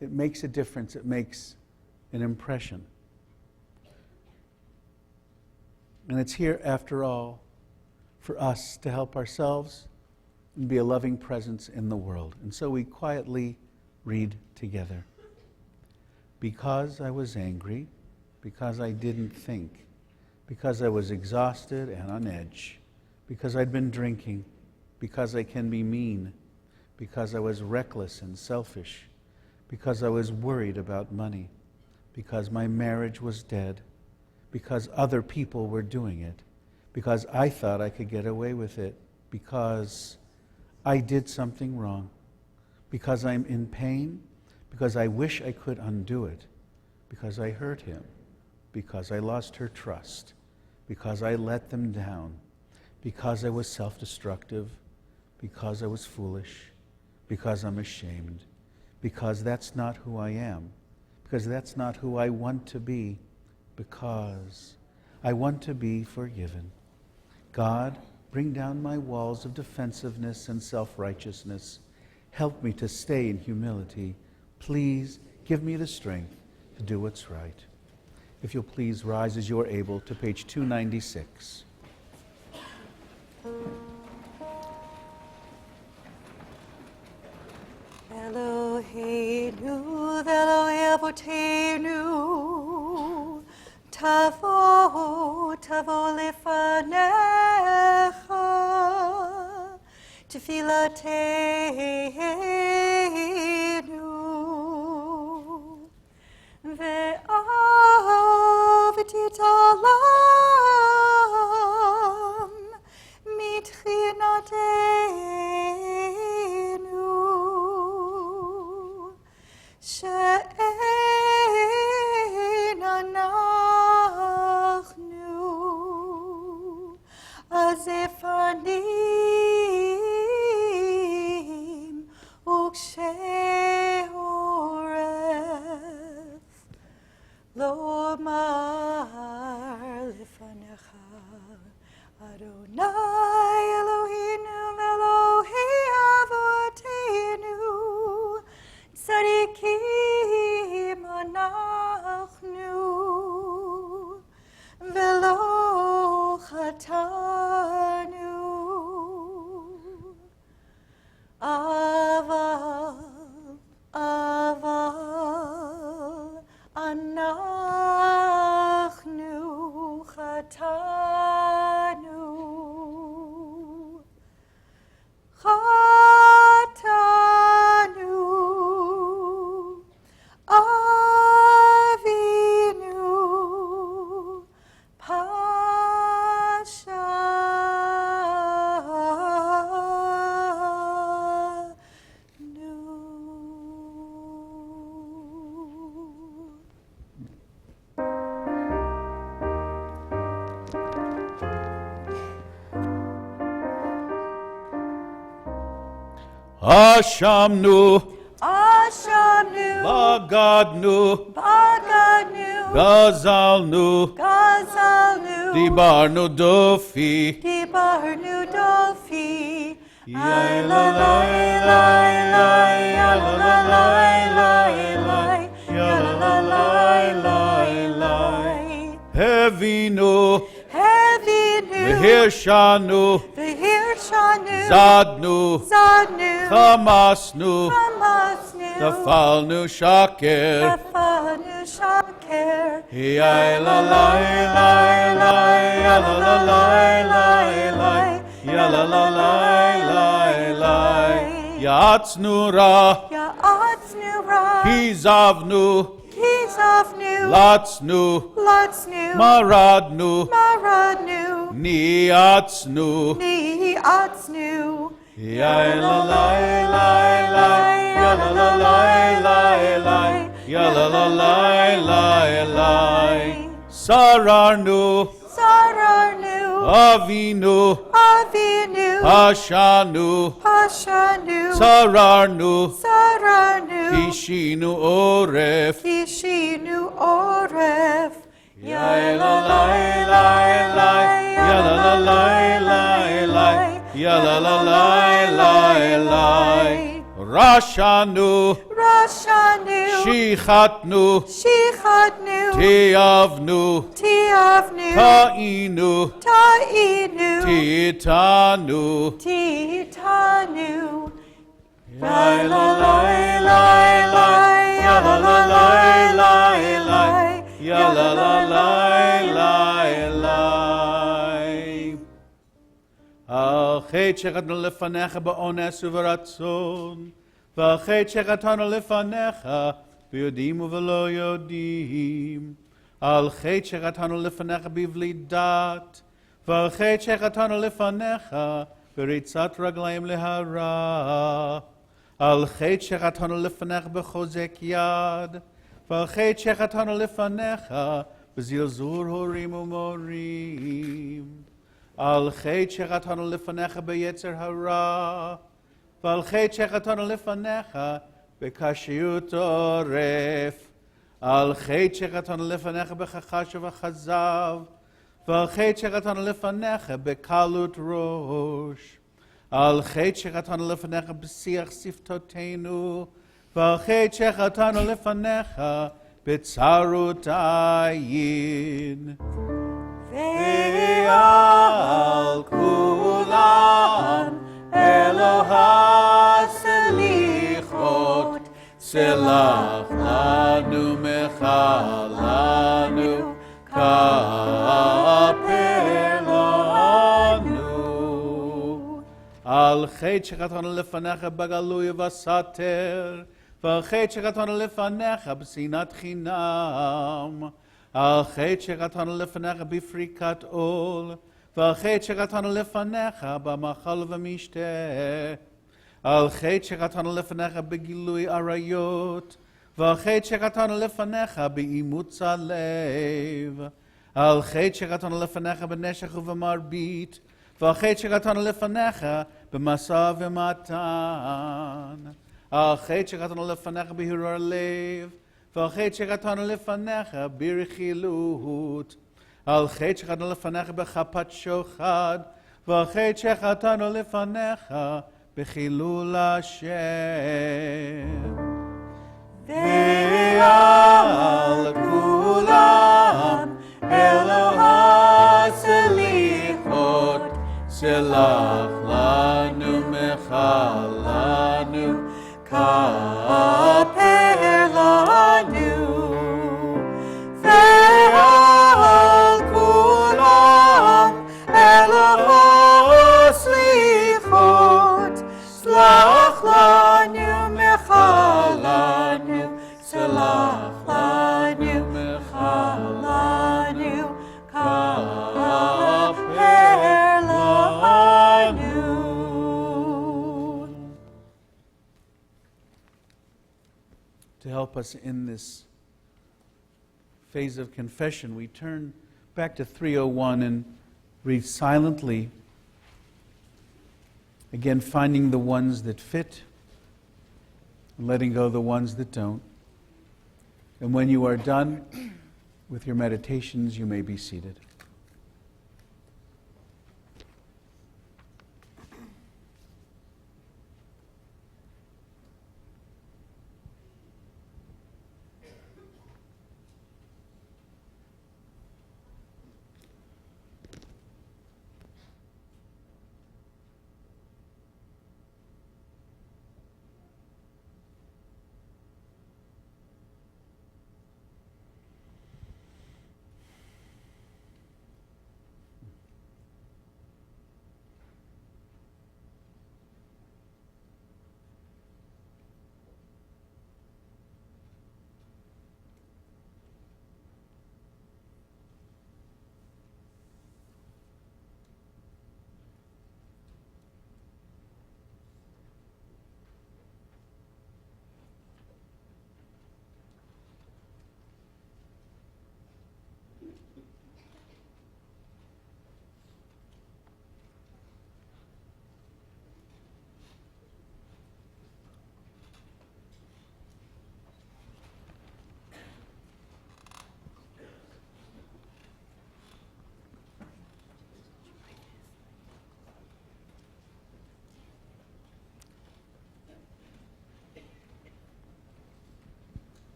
B: It makes a difference. It makes an impression. And it's here, after all, for us to help ourselves and be a loving presence in the world. And so we quietly read together. Because I was angry, because I didn't think, because I was exhausted and on edge, because I'd been drinking, because I can be mean, because I was reckless and selfish, because I was worried about money, because my marriage was dead, because other people were doing it, because I thought I could get away with it, because I did something wrong, because I'm in pain, because I wish I could undo it, because I hurt him, because I lost her trust, because I let them down, because I was self-destructive, because I was foolish, because I'm ashamed, because that's not who I am, because that's not who I want to be, because I want to be forgiven. God, bring down my walls of defensiveness and self-righteousness. Help me to stay in humility. Please give me the strength to do what's right. If you'll please rise as you are able to page 296.
D: Eloheinu ve'Elohei Avotenu, tavo lefanecha, tfilateinu, ve'avti talam, mitchinatenu, she'en anachnu, azefanim ukshei oref, lomar lefanecha, Adonai Eloheinu Elohei Avotenu, tzadikim anachnu, velo chatanu, aval, anachnu chatanu, chatanu, avinu,
B: Ashamnu,
D: Ashamnu,
B: Bagadnu,
D: Bagadnu,
B: Gazalnu,
D: Gazalnu,
B: Dibarnu Dofi,
D: Dibarnu Dofi,
B: Hevinu,
D: Hevinu,
B: Hirshanu,
D: V'hirshanu,
B: Zadnu,
D: Zadnu,
B: Chamasnu,
D: Hamasnu,
B: Tafalnu Shaker,
D: Tafanu Shaker,
B: Yatsnu Ra,
D: Ya'atznu Ra,
B: Kizavnu,
D: Kizavnu,
B: Latsnu,
D: Latznu,
B: Maradnu,
D: Maradnu,
B: Niatsnu,
D: Ni'atznu,
B: Sararnu,
D: Sararnu,
B: Avinu,
D: Avinu,
B: Hashanu,
D: Hashanu,
B: Sararnu,
D: Sararnu,
B: Kishinu Oref,
D: Kishinu Oref,
B: Rashanu,
D: Rashanu,
B: Shichatnu,
D: Shichatnu,
B: Tiavnu,
D: Tiavnu,
B: Ta'inu,
D: Ta'inu,
B: Titanu,
D: Titanu,
B: Al-Chet shechatnu lefanecha ba'ones uveratzon, V'al-Chet shechatnu lefanecha b'yodim u'v'lo yodim, Al-Chet shechatnu lefanecha b'ivli dat, V'al-Chet shechatnu lefanecha b'ritzat raglayim lehara, Al-Chet shechatnu lefanecha b'chozek yad, V'al-Chet shechatnu lefanecha b'zilzur horim u'morim, Al-Chet shechatanu lefanecha b'yetzer hara, V'al-Chet shechatanu lefanecha b'kashiyut oref, Al-Chet shechatanu lefanecha b'chachash v'chazav, V'al-Chet shechatanu lefanecha b'kalut rosh, Al-Chet shechatanu lefanecha b'siach siftotenu, V'al-Chet shechatanu lefanecha b'tzarut ayin. Ve'al kulam Eloha selicho slichot, selach lanu mechal lanu, kaper lanu. Al chet shechatanu lefanecha bagalui vasater, ועל חטא שחטאנו לפניך בשנאת חינם, על חטא שחטאנו לפניך בפריקת עול, ועל חטא שחטאנו לפניך במאכל ובמשתה, על חטא שחטאנו לפניך בגילוי עריות, ועל חטא שחטאנו לפניך באימוץ הלב, על חטא שחטאנו לפניך בנשך ובמרבית, ועל חטא שחטאנו לפניך במשא ומתן. על חטא שחטאנו לפניך בהרהור הלב, ועל חטא שחטאנו לפניך ברכילות, על חטא שחטאנו לפניך בחפת שוחד, ועל חטא שחטאנו לפניך בחילול השם. ועל כולם אלוה סליחות, סלח לנו מחל לנו, כפר לנו, ועל כולם אלוה סליחות, סלח לנו מחל לנו, סלח לנו מחל לנו, כפר לנו. To help us in this phase of confession, we turn back to 301 and read silently, again finding the ones that fit and letting go the ones that don't. And when you are done with your meditations, you may be seated.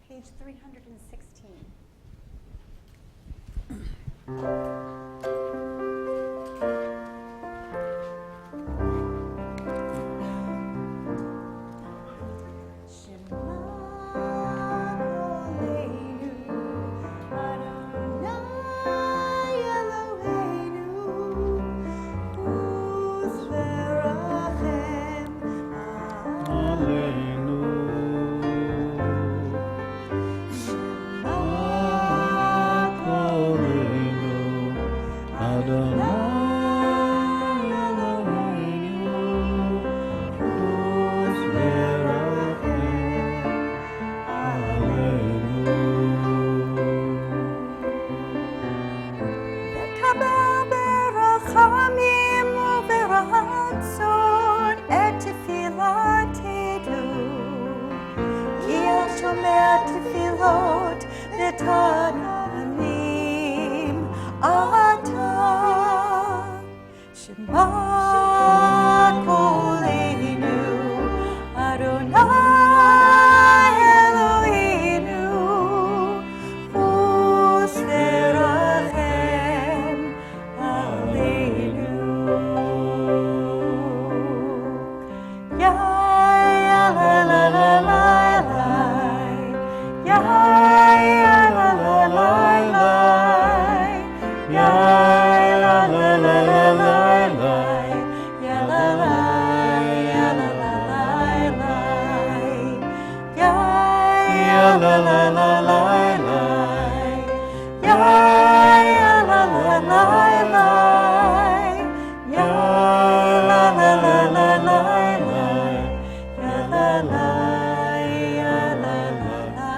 A: Page 316.
D: Bakolenu Adonai Eloheinu Userachem Aleinu Ya la la la la la Ya la la la la Ya la la la la la Ya la la ya la la la la Ya la la la la la Ya la la la la Ya la la la la la Ya la la ya la la la.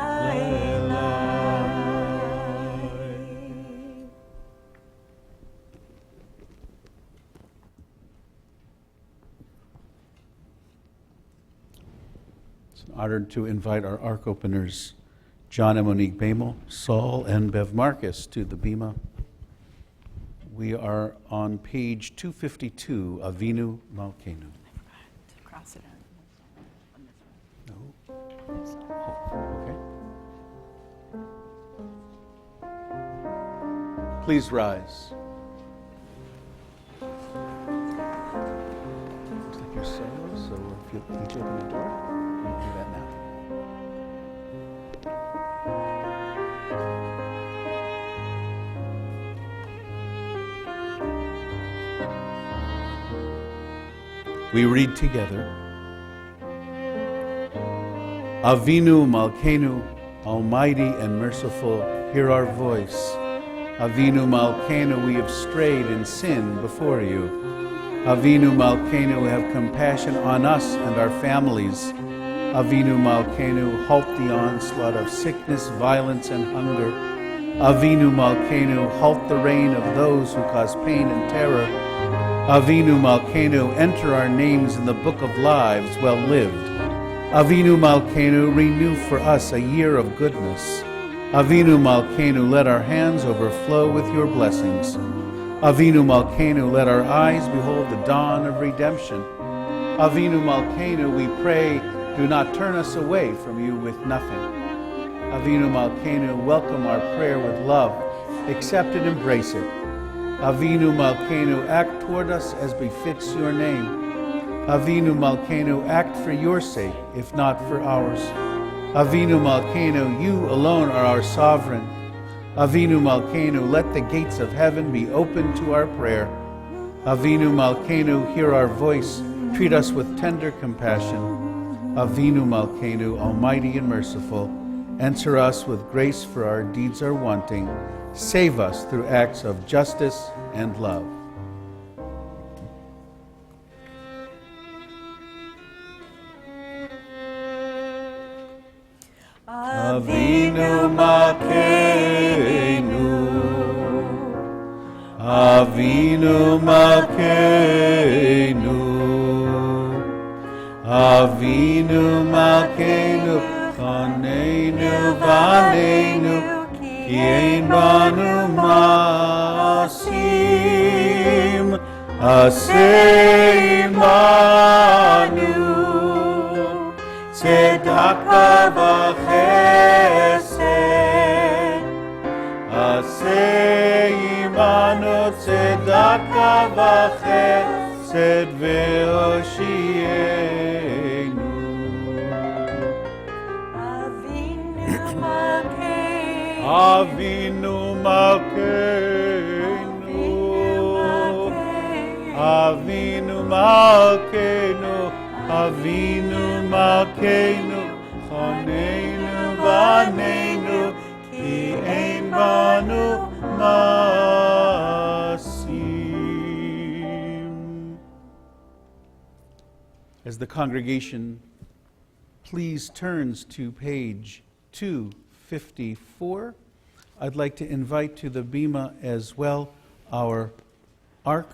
B: It's an honor to invite our ark openers, John and Monique Bamel, Saul and Bev Marcus, to the Bema. We are on page 252, Avinu Malkeinu.
A: Cross it out.
B: No. Oh, okay. Please rise. Looks like you're solo, so if you each open the door, you can do that now. We read together. Avinu Malkeinu, Almighty and merciful, hear our voice. Avinu Malkeinu, we have strayed in sin before you. Avinu Malkeinu, have compassion on us and our families. Avinu Malkeinu, halt the onslaught of sickness, violence, and hunger. Avinu Malkeinu, halt the reign of those who cause pain and terror. Avinu Malkeinu, enter our names in the book of lives well lived. Avinu Malkeinu, renew for us a year of goodness. Avinu Malkeinu, let our hands overflow with your blessings. Avinu Malkeinu, let our eyes behold the dawn of redemption. Avinu Malkeinu, we pray, do not turn us away from you with nothing. Avinu Malkeinu, welcome our prayer with love, accept and embrace it. Avinu Malkeinu, act toward us as befits your name. Avinu Malkeinu, act for your sake, if not for ours. Avinu Malkeinu, you alone are our sovereign. Avinu Malkeinu, let the gates of heaven be open to our prayer. Avinu Malkeinu, hear our voice, treat us with tender compassion. Avinu Malkeinu, almighty and merciful, answer us with grace for our deeds are wanting. Save us through acts of justice and love.
D: Avinu Malkeinu,
B: Avinu Malkeinu, Avinu Malkeinu, Chaneinu Vaneinu, Ki ein banu maasim, Aseh imanu, Tzedaka v'chesed, Aseh imanu, Tzedaka v'chesed ve'oshienu.
D: Avinu Malkeinu,
B: Avinu Malkeinu, Avinu Malkeinu, Chaneinu Vaneinu, Ki ein banu maasim. As the congregation please turns to page 254, I'd like to invite to the Bema as well our ark.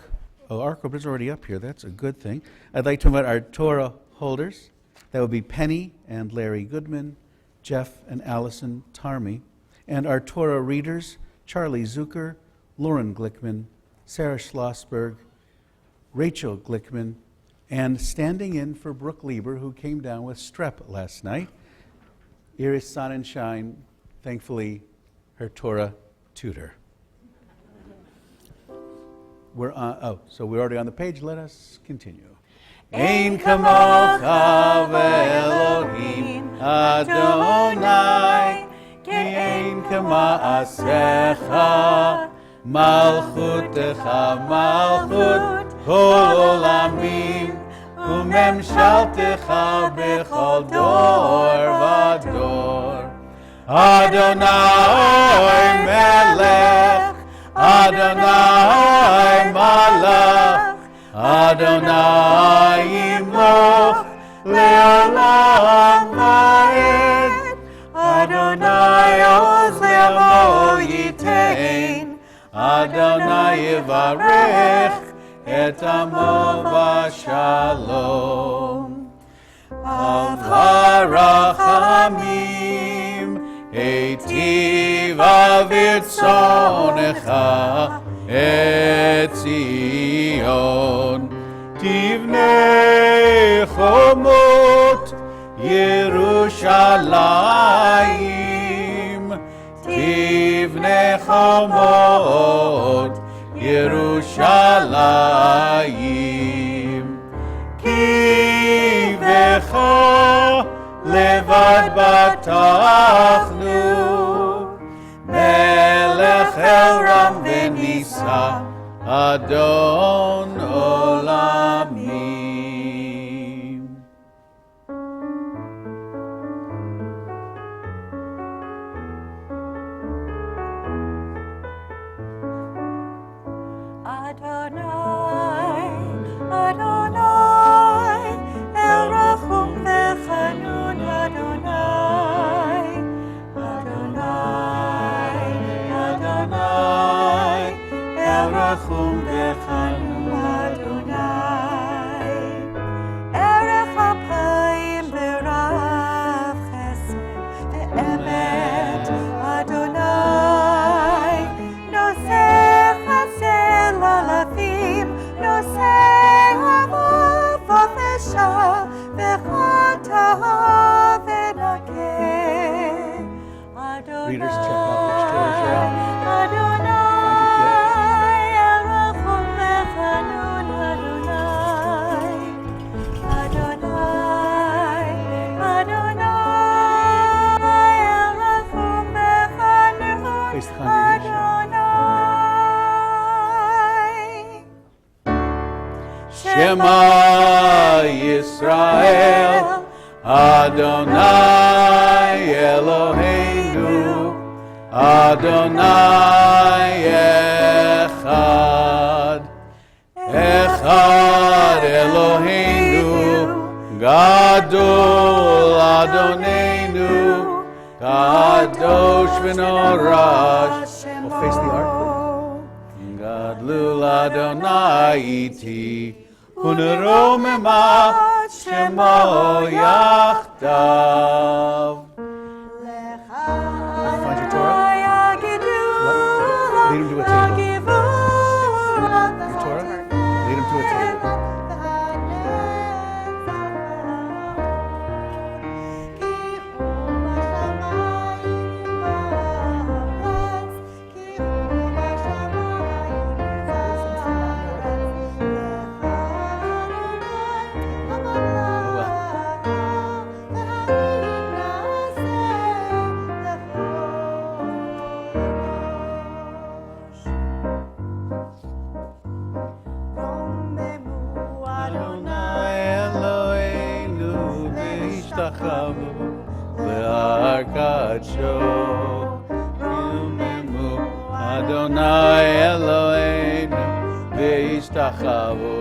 B: Oh, ark opener's already up here. That's a good thing. I'd like to invite our Torah holders. That would be Penny and Larry Goodman, Jeff and Allison Tarmey, and our Torah readers, Charlie Zucker, Lauren Glickman, Sarah Schlossberg, Rachel Glickman, and standing in for Brooke Lieber, who came down with strep last night, Iris Sonnenschein, thankfully her Torah tutor. So we're already on the page. Let us continue. Ein kamocha ve'Elohim Adonai, ki ein kama'asecha, malchutecha malchut kol olamim, umemshaltecha bechol dor vador. Adonai melech, Adonai malach, Adonai yimloch le'olam va'ed, Adonai oz le'amo yitein, Adonai yivarech et amo v'shalom. Av harachamim eitiv avirtzonecha et Zion, tivnei chomot Yerushalayim, tivnei chomot Yerushalayim, ki vecha levad batachnu, melech elram v'nisa, Adon olamim.
D: Adonai, Adonai, El Rachum v'Chanun, Adonai, Adonai, Adonai, El Rachum v'Chanun, Adonai, Erech Apayim v'Rav Chesed v'Emet, Adonai, Noseh Chasel Alafim, Noseh Avot v'Fesha, v'Chata v'Nakeh.
B: Readers, check out which Torahs you're on.
D: Adonai, El Rachum v'Chanun, Adonai, Adonai, Adonai, El Rachum v'Chanun,
B: Face the congregation.
D: Adonai.
B: Shema Yisrael, Adonai Eloheinu, Adonai Echad, Echad Eloheinu, Gadol Adonenu, Kadosh v'norash. We'll face the ark, please. Gadlul Adonai iti, uneromema shemo yachdav. Find your Torah. Lead him to a table. Your Torah. Lead him to a table. Adonai Eloheinu ve'ishtachavu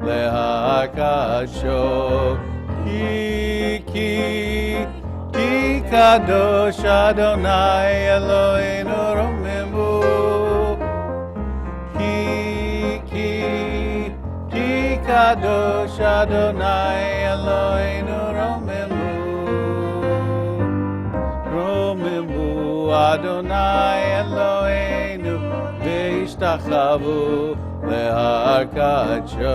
B: lehakadsho, ki kadosh Adonai Eloheinu romemu, ki kadosh Adonai Eloheinu romemu, Adonai Eloheinu ve'ishtachavu leharkacho.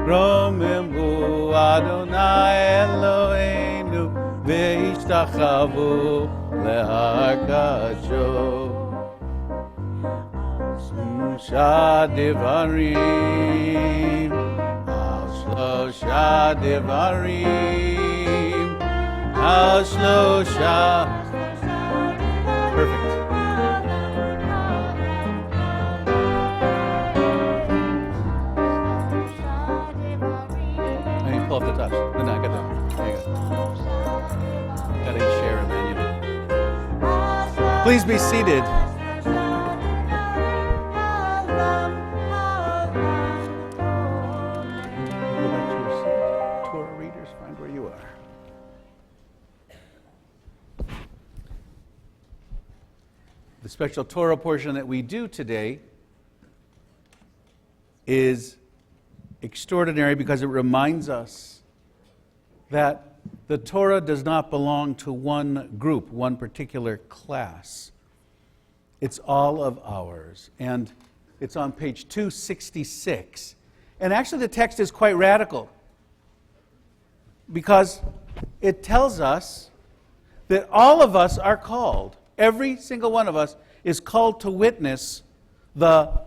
B: Romemu Adonai Eloheinu veishtachavu leharkacho. Shadivarim, al shlosha divarim, al shlosha. Perfect. I need to pull off the tops. No, I got that. There you go. Gotta share it, man. You know. Please be seated. The special Torah portion that we do today is extraordinary because it reminds us that the Torah does not belong to one group, one particular class. It's all of ours. And it's on page 266. And actually the text is quite radical because it tells us that all of us are called. Every single one of us is called to witness the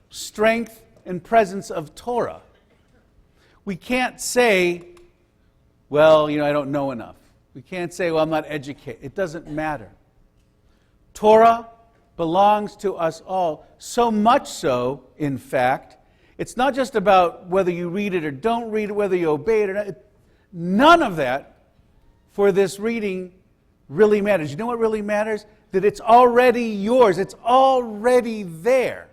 B: strength and presence of Torah. We can't say, well, I don't know enough. We can't say, well, I'm not educated. It doesn't matter. Torah belongs to us all. So much so, in fact, it's not just about whether you read it or don't read it, whether you obey it or not. None of that for this reading really matters. You know what really matters? That it's already yours. It's already there.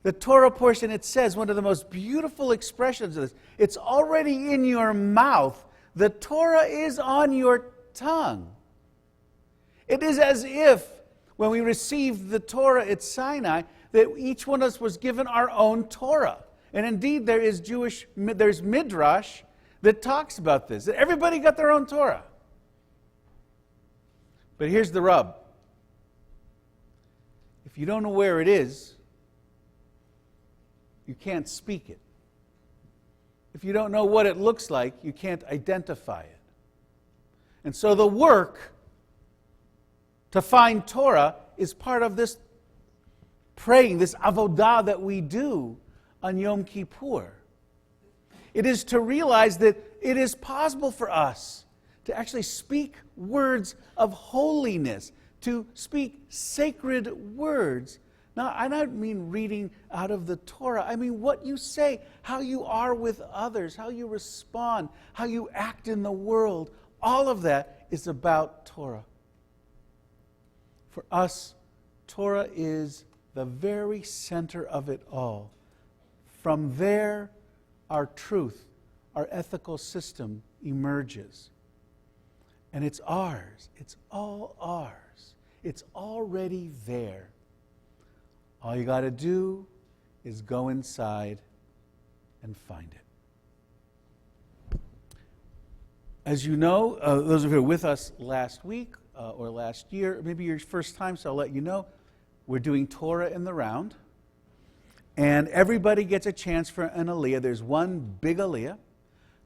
B: The Torah portion, it says, one of the most beautiful expressions of this, it's already in your mouth. The Torah is on your tongue. It is as if, when we received the Torah at Sinai, that each one of us was given our own Torah. And indeed, there's Midrash that talks about this, that everybody got their own Torah. But here's the rub. If you don't know where it is, you can't speak it. If you don't know what it looks like, you can't identify it. And so the work to find Torah is part of this praying, this avodah that we do on Yom Kippur. It is to realize that it is possible for us to actually speak words of holiness, to speak sacred words. Now, I don't mean reading out of the Torah. I mean what you say, how you are with others, how you respond, how you act in the world. All of that is about Torah. For us, Torah is the very center of it all. From there, our truth, our ethical system emerges. And it's ours. It's all ours. It's already there. All you got to do is go inside and find it. As you know, those of you who were with us last week or last year, maybe your first time, so I'll let you know, we're doing Torah in the round. And everybody gets a chance for an aliyah. There's one big aliyah.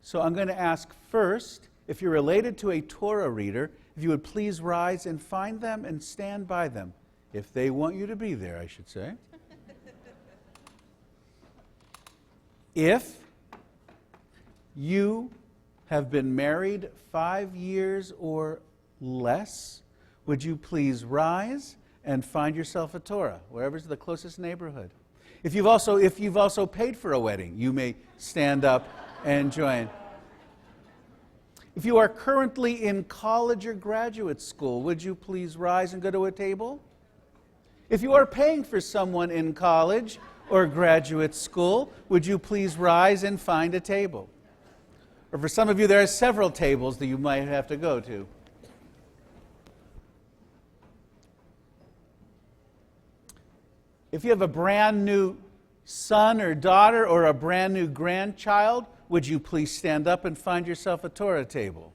B: So I'm going to ask first, if you're related to a Torah reader, if you would please rise and find them and stand by them. If they want you to be there, I should say. If you have been married 5 years or less, would you please rise and find yourself a Torah, wherever's the closest neighborhood. If you've also paid for a wedding, you may stand up and join. If you are currently in college or graduate school, would you please rise and go to a table? If you are paying for someone in college or graduate school, would you please rise and find a table? Or for some of you, there are several tables that you might have to go to. If you have a brand new son or daughter or a brand new grandchild, would you please stand up and find yourself a Torah table?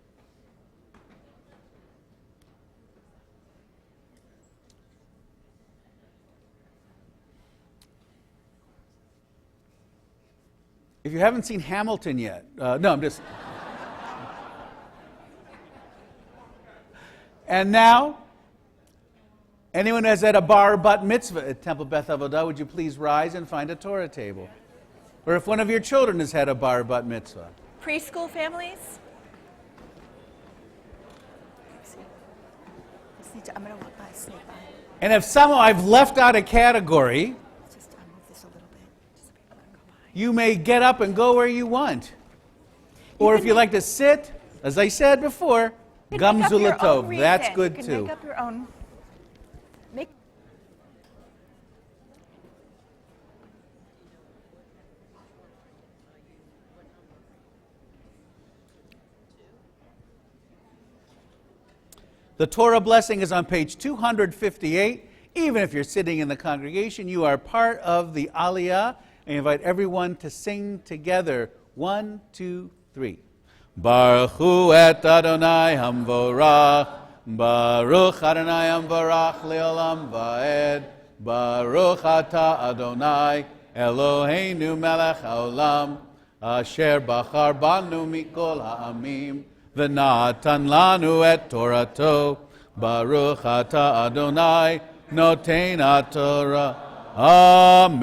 B: If you haven't seen Hamilton yet, no, I'm just... And now, anyone who has had a bar bat mitzvah at Temple Beth Avodah, would you please rise and find a Torah table? Or if one of your children has had a bar bat mitzvah.
F: Preschool families? I'm going to walk by, sneak by.
B: And if somehow I've left out a category,
F: Just move this a little bit, just so people can go by.
B: you may get up and go where you want. Or if you like to sit, as I said before,
F: You
B: gam
F: can make up your own
B: zulatov, that's
F: reason.
B: good
F: You can
B: too.
F: make up your own. Make
B: The Torah Blessing is on page 258. Even if you're sitting in the congregation, you are part of the Aliyah. I invite everyone to sing together. 1, 2, 3. Baruch hu et Adonai hamvorach, Baruch Adonai hamvorach leolam vaed, Baruch ata Adonai Eloheinu melech haolam, asher bachar banu mikol ha'amim, v'natan lanu et Torato, Baruch ata Adonai noten haTorah. Amen.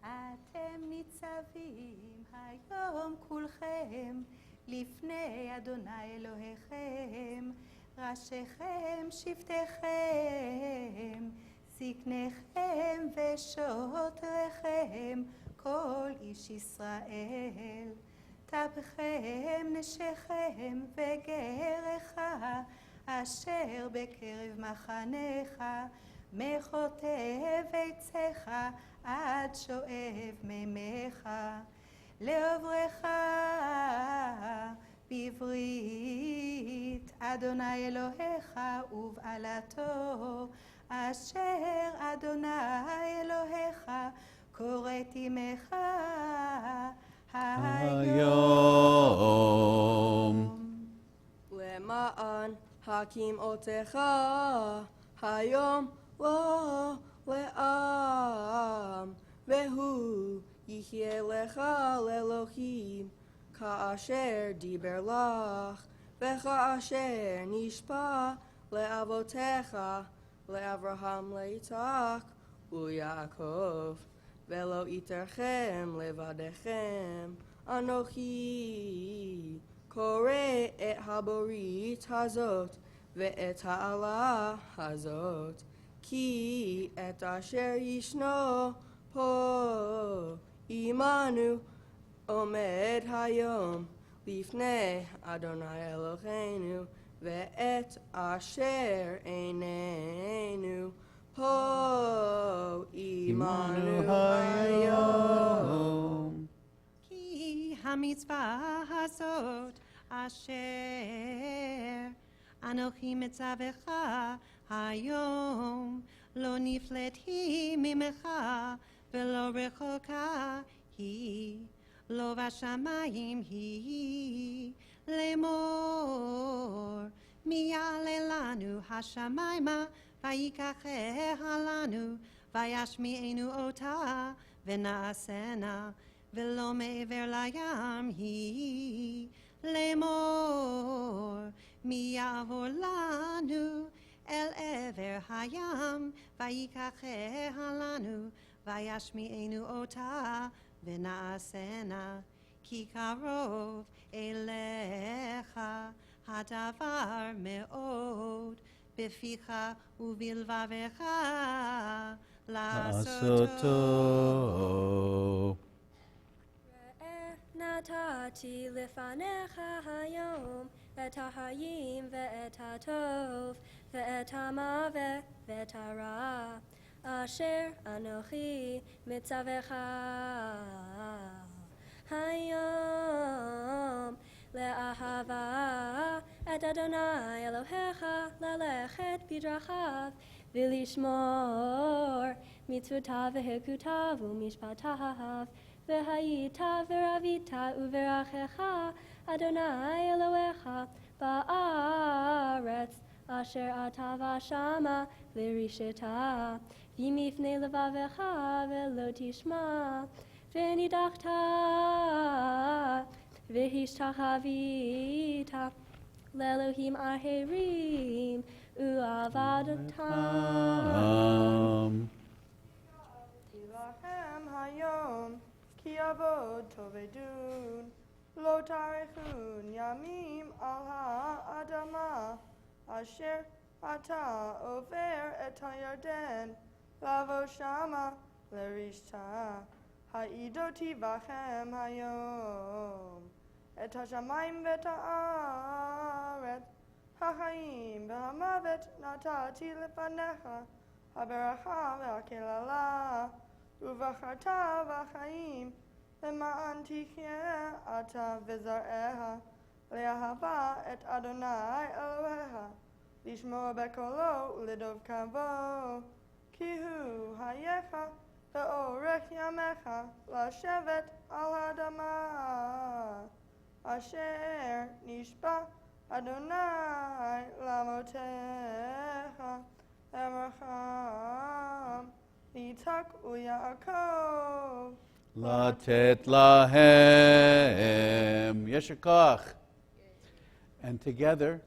D: אתם ניצבים היום כולכם לפני אדוני אלוהיכם, ראשיכם שבטיכם, זקניכם ושוטריכם, כל איש ישראל. טפכם, נשיכם וגרך, אשר בקרב מחניך, מחוטב עציך עד שואב מימיך, לעוברך בברית אדוני אלוהיך ובעלתו, אשר אדוני אלוהיך כורת עמך
B: היום.
A: למען הקימותיך היום לא לעם, והוא יהיה לך לאלוהים, כאשר דיבר לך, וכאשר נשבע לאבותיך, לאברהם, ליצחק ויעקב. ולא יתרכם לבדכם, אנוכי קורא את הברית הזאת ואת העלה הזאת, כי את אשר ישנו פה עמנו עומד היום לפני אדוני אלוהינו, ואת אשר איננו פה עמנו היום.
D: כי המצווה הזאת אשר אנוכי מצווך היום לא נפלאת היא ממך ולא רחוקה היא, לא בשמיים היא, לאמור מי יעלה לנו השמיימה ויקחיה לנו וישמיענו אותה ונעשנה, ולא מעבר לים היא, לאמור מי יעבור לנו אל עבר הים ויקחיה לנו וישמיענו אותה ונעשנה, כי קרוב אליך הדבר מאוד, בפיך ובלבבך לעשותו.
G: ראה נתתי לפניך היום את החיים ואת הטוב ואת המוות ואת הרע, אשר אנוכי מצווך היום, לאהבה את אדוני אלוהיך, ללכת בדרכיו ולשמור מצוותיו והחוקותיו ומשפטיו, והיית ורבית וברכך אדוני אלוהיך בארץ אשר אתה ושמה לרשתה, ומפני לבבך ולא תשמע, ונידחת והשתחווית לאלוהים אחרים ועבדתם.
A: לכם היום כי אבוד תאבדון, לא תאריכון ימים על האדמה, אשר אתה עובר את הירדן, לבוא שמה לרשתה. העידותי בכם היום את השמיים ואת הארץ, החיים והמוות נתתי לפניך, הברכה והקללה, ובחרת בחיים, למען תחיה אתה וזרעך, לאהבה את אדוני אלוהיך, לשמוע בקולו ולדבקה בו, כי הוא חייך לאורך ימיך, לשבת על האדמה, אשר נשבע אדוני לאבותיך, אברהם, יצחק ויעקב.
B: לתת להם. יישר כוח. And together,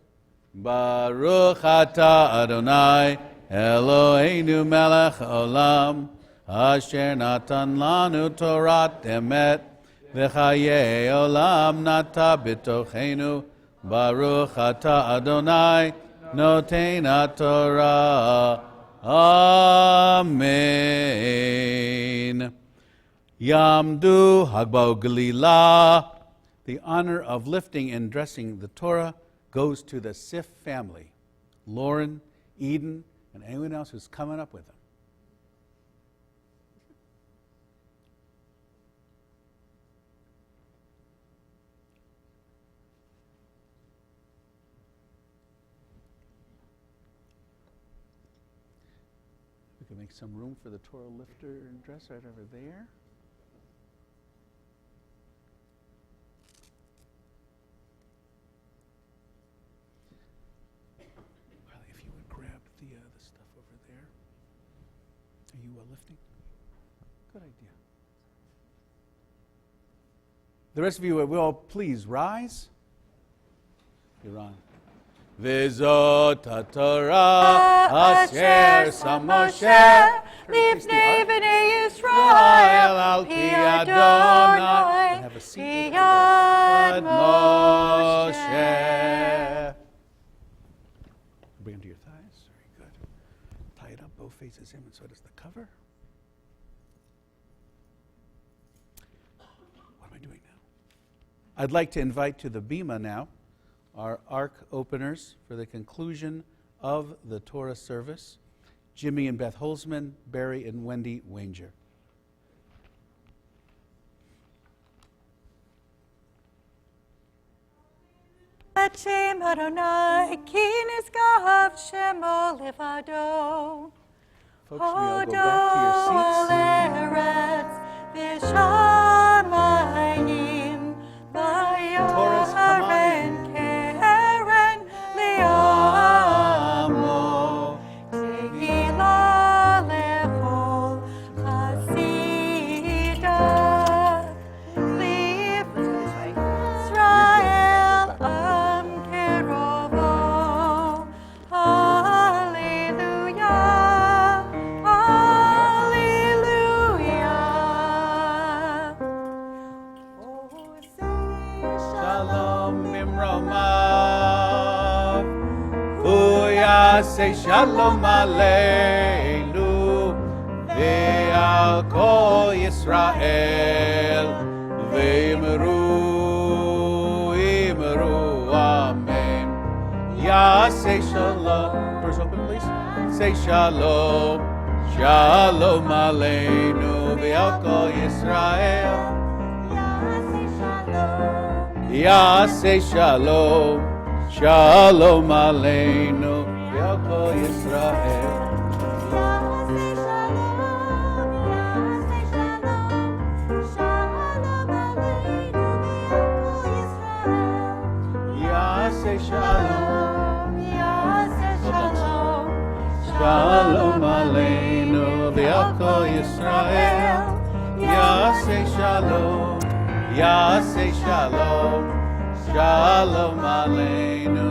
B: Baruch atah Adonai Eloheinu melech haolam, asher natan lanu Torat emet, v'chayei olam nata b'tochenu. Baruch atah Adonai noten haTorah. Amen. Yamdu Hagbao Galila. The honor of lifting and dressing the Torah goes to the Sif family, Lauren, Eden, and anyone else who's coming up with them. We can make some room for the Torah lifter and dress right over there. The stuff over there. Are you lifting? Good idea. The rest of you will please rise. You're on. V'zot haTorah asher sam Moshe
A: Lifnei b'nei Yisrael
B: al pi
A: Adonai
B: have a seat
A: b'yad
B: Moshe. Bring them to your thighs. Very good. Tie it up. Both faces him, and so does the cover. What am I doing now? I'd like to invite to the bima now our ark openers for the conclusion of the Torah service, Jimmy and Beth Holzman, Barry and Wendy Wanger.
A: Et Shem Adonai ki nizgav shemo levado.
B: Folks, we all go back to your seats.
A: Eretz v'shamayim
B: Torah's
A: v'yaren keren li'amo. Tehila lechol chasida Israel am kerovo. Hallelujah, hallelujah. Oh, say
B: Shalom Mimromav. Say Shalom Aleinu Ve'al Kol Yisrael Ve'imru Amen. Say Shalom. Doors open, please. Say Shalom. Shalom Aleinu Ve'al Kol Yisrael. Say Shalom. Shalom Aleinu Ve'al Kol Yisrael. Say Shalom. Shalom Aleinu V'al Kol Yisrael. Yaseh Shalom, Yaseh Shalom, Shalom Aleinu.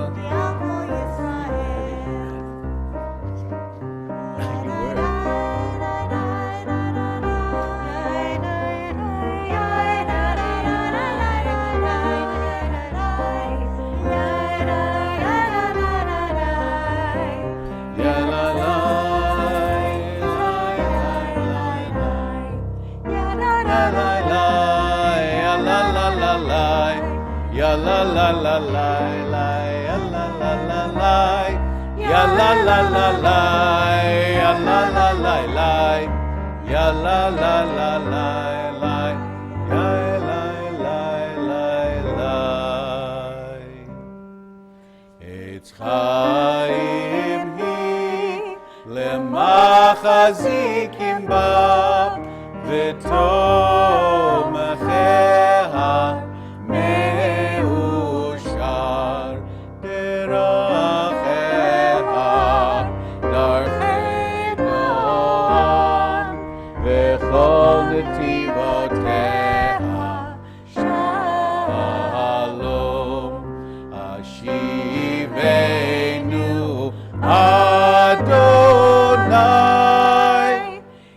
B: Ya la la la la la, ya la la la la, ya la la la la, ya la la la la, ya la la la la la, ya la la la. Etz chaim hi lemachazikim ba v'tomecheha meushar deracheha darchei noam v'chol netivoteha shalom ashivenu Adonai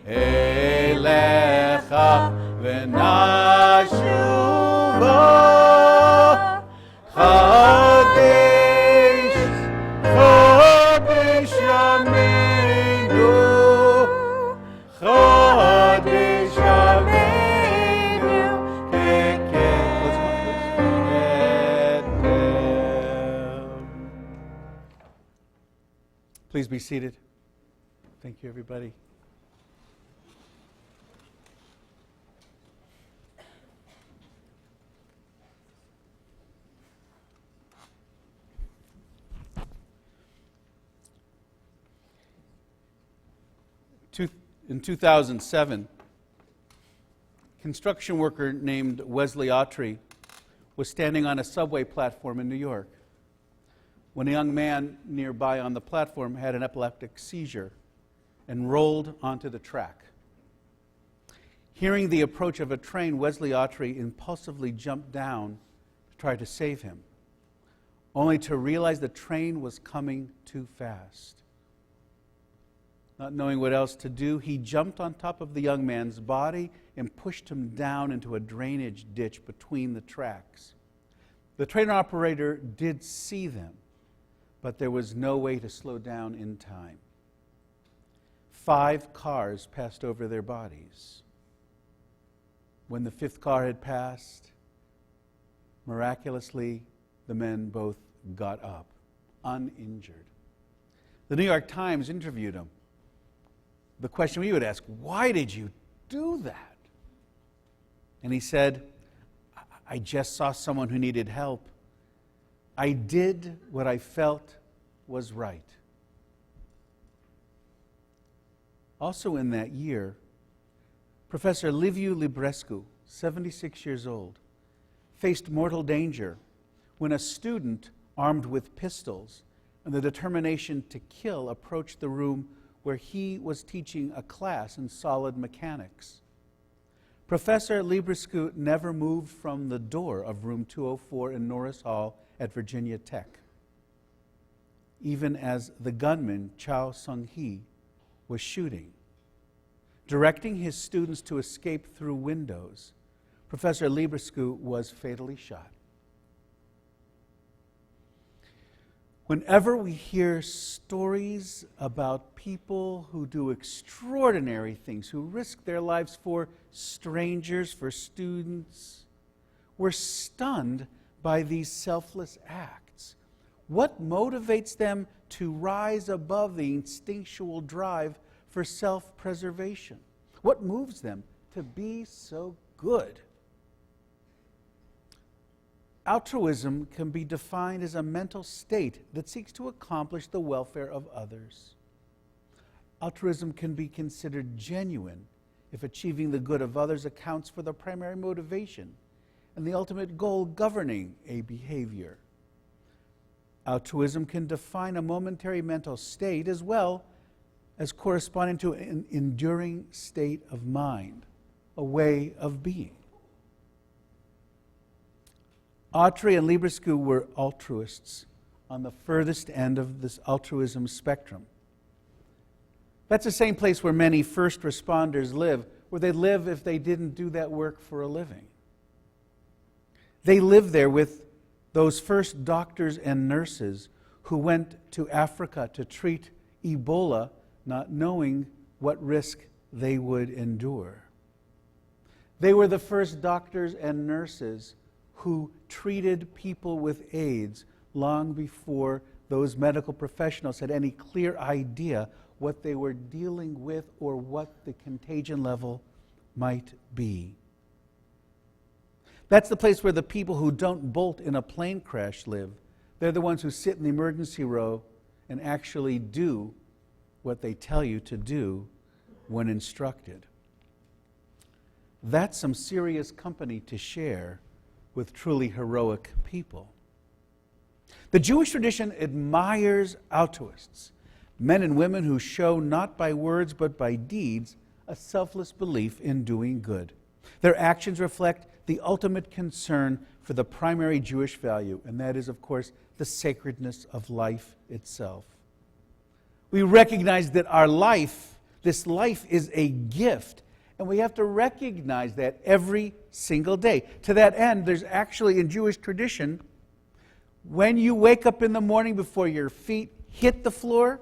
B: elecha v'nashuva Chadesh Chadesh Yameinu Chadesh Yameinu Please be seated. Thank you, everybody. In 2007, a construction worker named Wesley Autry was standing on a subway platform in New York when a young man nearby on the platform had an epileptic seizure and rolled onto the track. Hearing the approach of a train, Wesley Autry impulsively jumped down to try to save him, only to realize the train was coming too fast. Not knowing what else to do, he jumped on top of the young man's body and pushed him down into a drainage ditch between the tracks. The train operator did see them, but there was no way to slow down in time. 5 cars passed over their bodies. When the 5th car had passed, miraculously, the men both got up, uninjured. The New York Times interviewed him. The question we would ask, why did you do that? And he said, I just saw someone who needed help. I did what I felt was right. Also in that year, Professor Liviu Librescu, 76 years old, faced mortal danger when a student armed with pistols and the determination to kill approached the room where he was teaching a class in solid mechanics. Professor Librescu never moved from the door of room 204 in Norris Hall at Virginia Tech, even as the gunman, Chow Sung-hee, was shooting. Directing his students to escape through windows, Professor Librescu was fatally shot. Whenever we hear stories about people who do extraordinary things, who risk their lives for strangers, for students, we're stunned by these selfless acts. What motivates them to rise above the instinctual drive for self-preservation? What moves them to be so good? Altruism can be defined as a mental state that seeks to accomplish the welfare of others. Altruism can be considered genuine if achieving the good of others accounts for the primary motivation and the ultimate goal governing a behavior. Altruism can define a momentary mental state as well as corresponding to an enduring state of mind, a way of being. Autry and Librescu were altruists on the furthest end of this altruism spectrum. That's the same place where many first responders live, where they live if they didn't do that work for a living. They live there with those first doctors and nurses who went to Africa to treat Ebola, not knowing what risk they would endure. They were the first doctors and nurses who treated people with AIDS long before those medical professionals had any clear idea what they were dealing with or what the contagion level might be. That's the place where the people who don't bolt in a plane crash live. They're the ones who sit in the emergency row and actually do what they tell you to do when instructed. That's some serious company to share with truly heroic people. The Jewish tradition admires altruists, men and women who show not by words but by deeds a selfless belief in doing good. Their actions reflect the ultimate concern for the primary Jewish value, and that is, of course, the sacredness of life itself. We recognize that our life, this life, is a gift, and we have to recognize that every single day. To that end, there's actually in Jewish tradition, when you wake up in the morning before your feet hit the floor,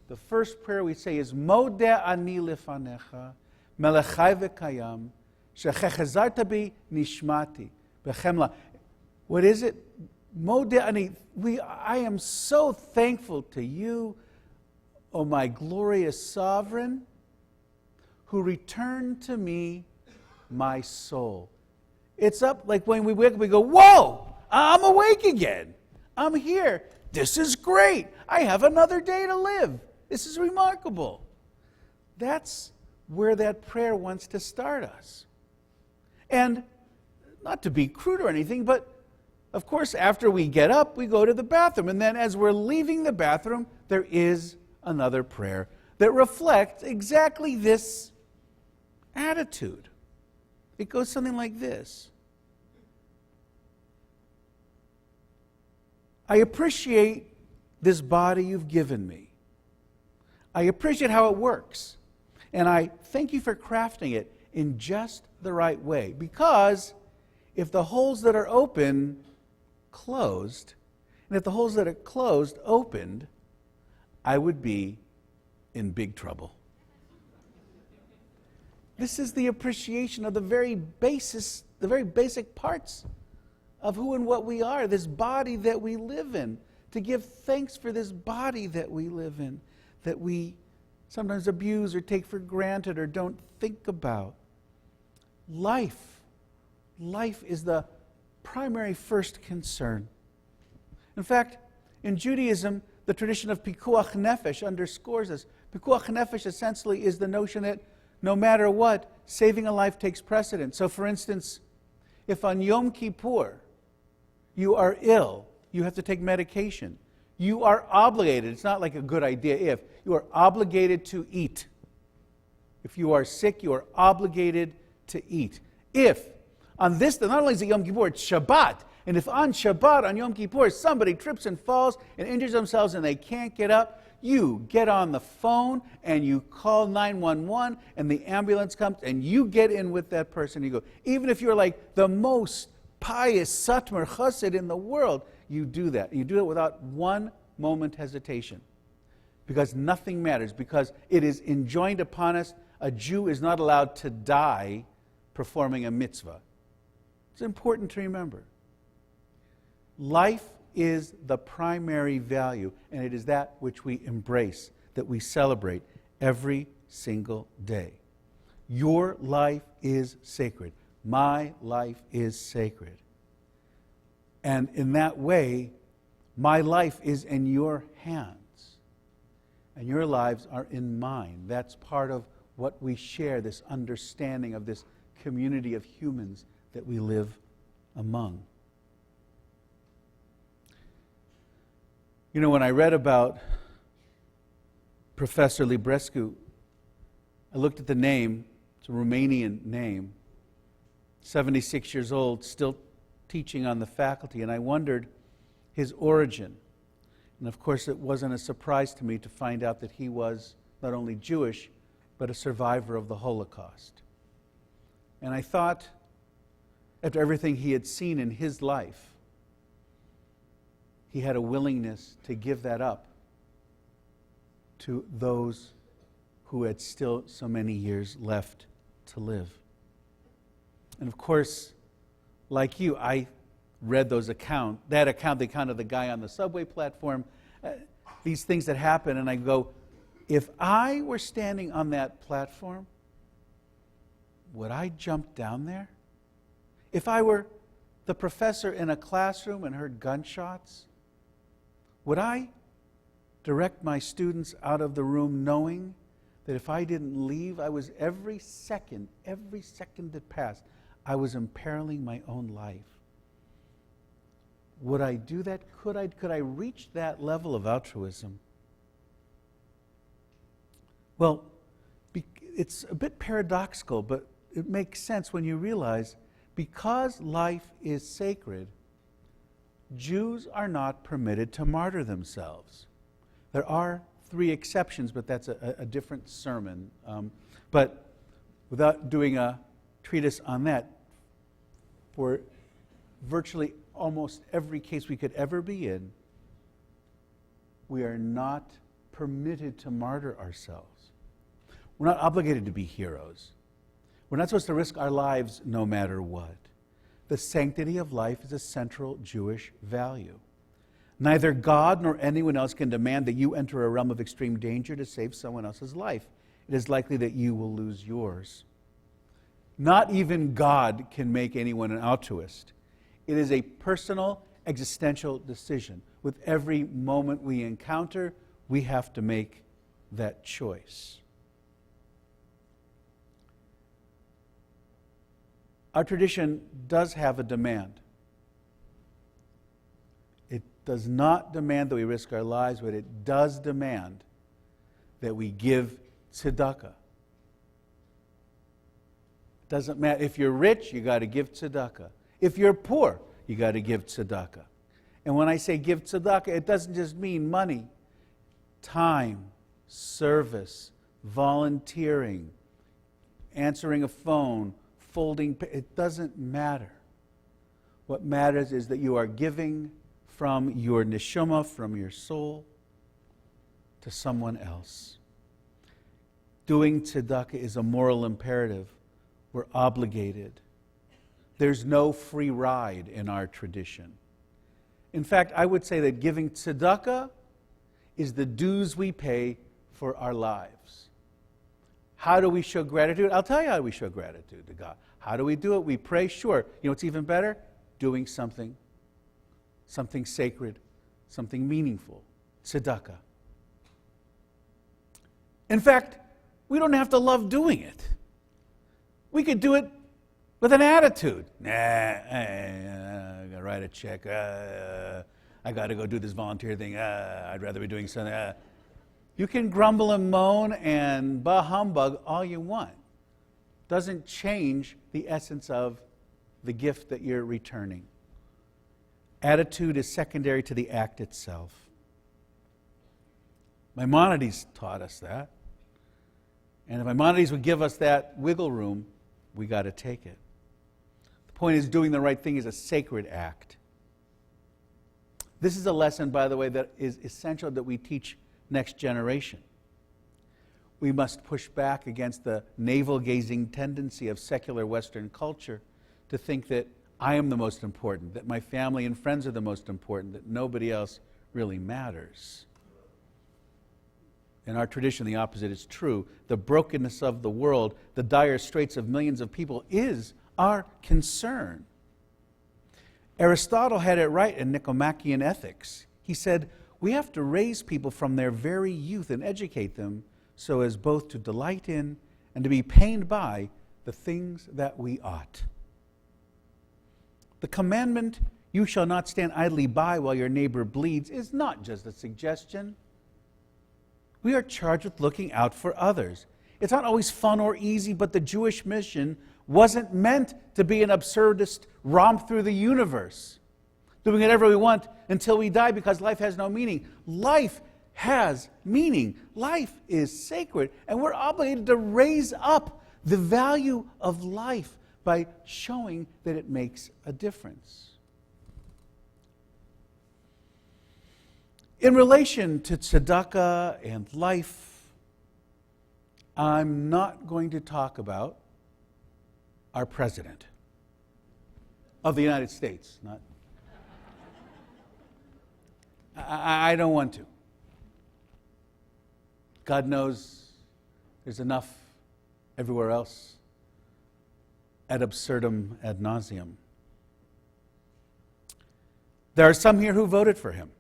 B: the first prayer we say is Modeh ani lefanecha, melechai v'kayam, shechechazarta bi nishmati, b'chemla. What is it? Modeh ani. I am so thankful to you, O my glorious sovereign, who returned to me my soul. It's up like when we wake up, we go, whoa, I'm awake again. I'm here. This is great. I have another day to live. This is remarkable. That's where that prayer wants to start us. And not to be crude or anything, but of course, after we get up, we go to the bathroom. And then as we're leaving the bathroom, there is another prayer that reflects exactly this attitude. It goes something like this. I appreciate this body you've given me. I appreciate how it works. And I thank you for crafting it in just the right way. Because if the holes that are open closed, and if the holes that are closed opened, I would be in big trouble. This is the appreciation of the very basic parts of who and what we are, this body that we live in, to give thanks for this body that we live in, that we sometimes abuse or take for granted or don't think about. Life is the primary first concern. In fact, in Judaism, the tradition of pikuach nefesh underscores this. Pikuach nefesh essentially is the notion that no matter what, saving a life takes precedence. So for instance, if on Yom Kippur you are ill, you have to take medication. You are obligated, it's not like a good idea if, you are obligated to eat. If you are sick, you are obligated to eat. If, on this, not only is it Yom Kippur, it's Shabbat. And if on Shabbat, on Yom Kippur, somebody trips and falls and injures themselves and they can't get up, you get on the phone and you call 911 and the ambulance comes and you get in with that person. You go, even if you're like the most pious Satmar Chassid in the world, you do that. You do it without one moment hesitation. Because nothing matters. Because it is enjoined upon us, a Jew is not allowed to die performing a mitzvah. It's important to remember. Life is the primary value, and it is that which we embrace, that we celebrate every single day. Your life is sacred. My life is sacred. And in that way, my life is in your hands, and your lives are in mine. That's part of what we share, this understanding of this community of humans that we live among. You know, when I read about Professor Librescu, I looked at the name, it's a Romanian name, 76 years old, still teaching on the faculty, and I wondered his origin. And of course, it wasn't a surprise to me to find out that he was not only Jewish, but a survivor of the Holocaust. And I thought, after everything he had seen in his life, he had a willingness to give that up to those who had still so many years left to live. And of course, like you, I read the account of the guy on the subway platform, these things that happen, and I go, if I were standing on that platform, would I jump down there? If I were the professor in a classroom and heard gunshots, would I direct my students out of the room knowing that if I didn't leave, I was every second that passed, I was imperiling my own life? Would I do that? Could I reach that level of altruism? Well, it's a bit paradoxical, but it makes sense when you realize because life is sacred, Jews are not permitted to martyr themselves. There are 3 exceptions, but that's a different sermon. But without doing a treatise on that, for virtually almost every case we could ever be in, we are not permitted to martyr ourselves. We're not obligated to be heroes. We're not supposed to risk our lives no matter what. The sanctity of life is a central Jewish value. Neither God nor anyone else can demand that you enter a realm of extreme danger to save someone else's life. It is likely that you will lose yours. Not even God can make anyone an altruist. It is a personal, existential decision. With every moment we encounter, we have to make that choice. Our tradition does have a demand. It does not demand that we risk our lives, but it does demand that we give tzedakah. It doesn't matter. If you're rich, you got to give tzedakah. If you're poor, you got to give tzedakah. And when I say give tzedakah, it doesn't just mean money. Time, service, volunteering, answering a phone, folding, it doesn't matter. What matters is that you are giving from your neshama, from your soul, to someone else. Doing tzedakah is a moral imperative. We're obligated. There's no free ride in our tradition. In fact, I would say that giving tzedakah is the dues we pay for our lives. How do we show gratitude? I'll tell you how we show gratitude to God. How do we do it? We pray, sure. You know what's even better? Doing something sacred, something meaningful. Tzedakah. In fact, we don't have to love doing it. We could do it with an attitude. I got to write a check. I got to go do this volunteer thing. I'd rather be doing something. You can grumble and moan and bah humbug all you want. Doesn't change the essence of the gift that you're returning. Attitude is secondary to the act itself. Maimonides taught us that. And if Maimonides would give us that wiggle room, we got to take it. The point is, doing the right thing is a sacred act. This is a lesson, by the way, that is essential that we teach next generation. We must push back against the navel-gazing tendency of secular Western culture to think that I am the most important, that my family and friends are the most important, that nobody else really matters. In our tradition, the opposite is true. The brokenness of the world, the dire straits of millions of people is our concern. Aristotle had it right in Nicomachean Ethics. He said, we have to raise people from their very youth and educate them so as both to delight in and to be pained by the things that we ought. The commandment, you shall not stand idly by while your neighbor bleeds, is not just a suggestion. We are charged with looking out for others. It's not always fun or easy, but the Jewish mission wasn't meant to be an absurdist romp through the universe, doing whatever we want until we die because life has no meaning. Life has meaning. Life is sacred, and we're obligated to raise up the value of life by showing that it makes a difference. In relation to tzedakah and life, I'm not going to talk about our president of the United States. I don't want to. God knows there's enough everywhere else ad absurdum ad nauseum. There are some here who voted for him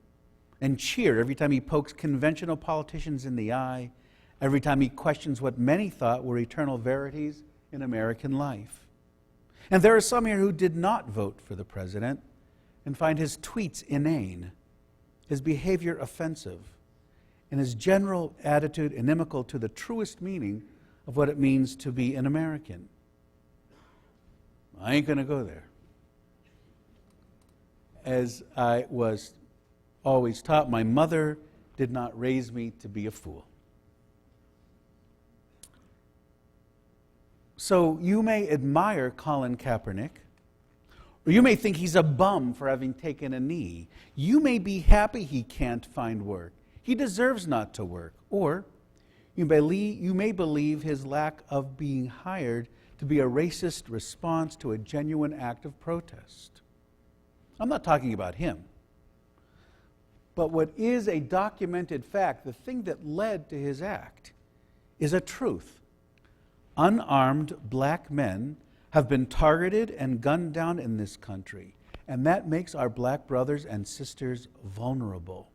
B: and cheered every time he pokes conventional politicians in the eye, every time he questions what many thought were eternal verities in American life. And there are some here who did not vote for the president and find his tweets inane, his behavior offensive, and his general attitude inimical to the truest meaning of what it means to be an American. I ain't going to go there. As I was always taught, my mother did not raise me to be a fool. So you may admire Colin Kaepernick, or you may think he's a bum for having taken a knee. You may be happy he can't find work. He deserves not to work. Or you may believe his lack of being hired to be a racist response to a genuine act of protest. I'm not talking about him. But what is a documented fact, the thing that led to his act, is a truth. Unarmed black men have been targeted and gunned down in this country, and that makes our black brothers and sisters vulnerable.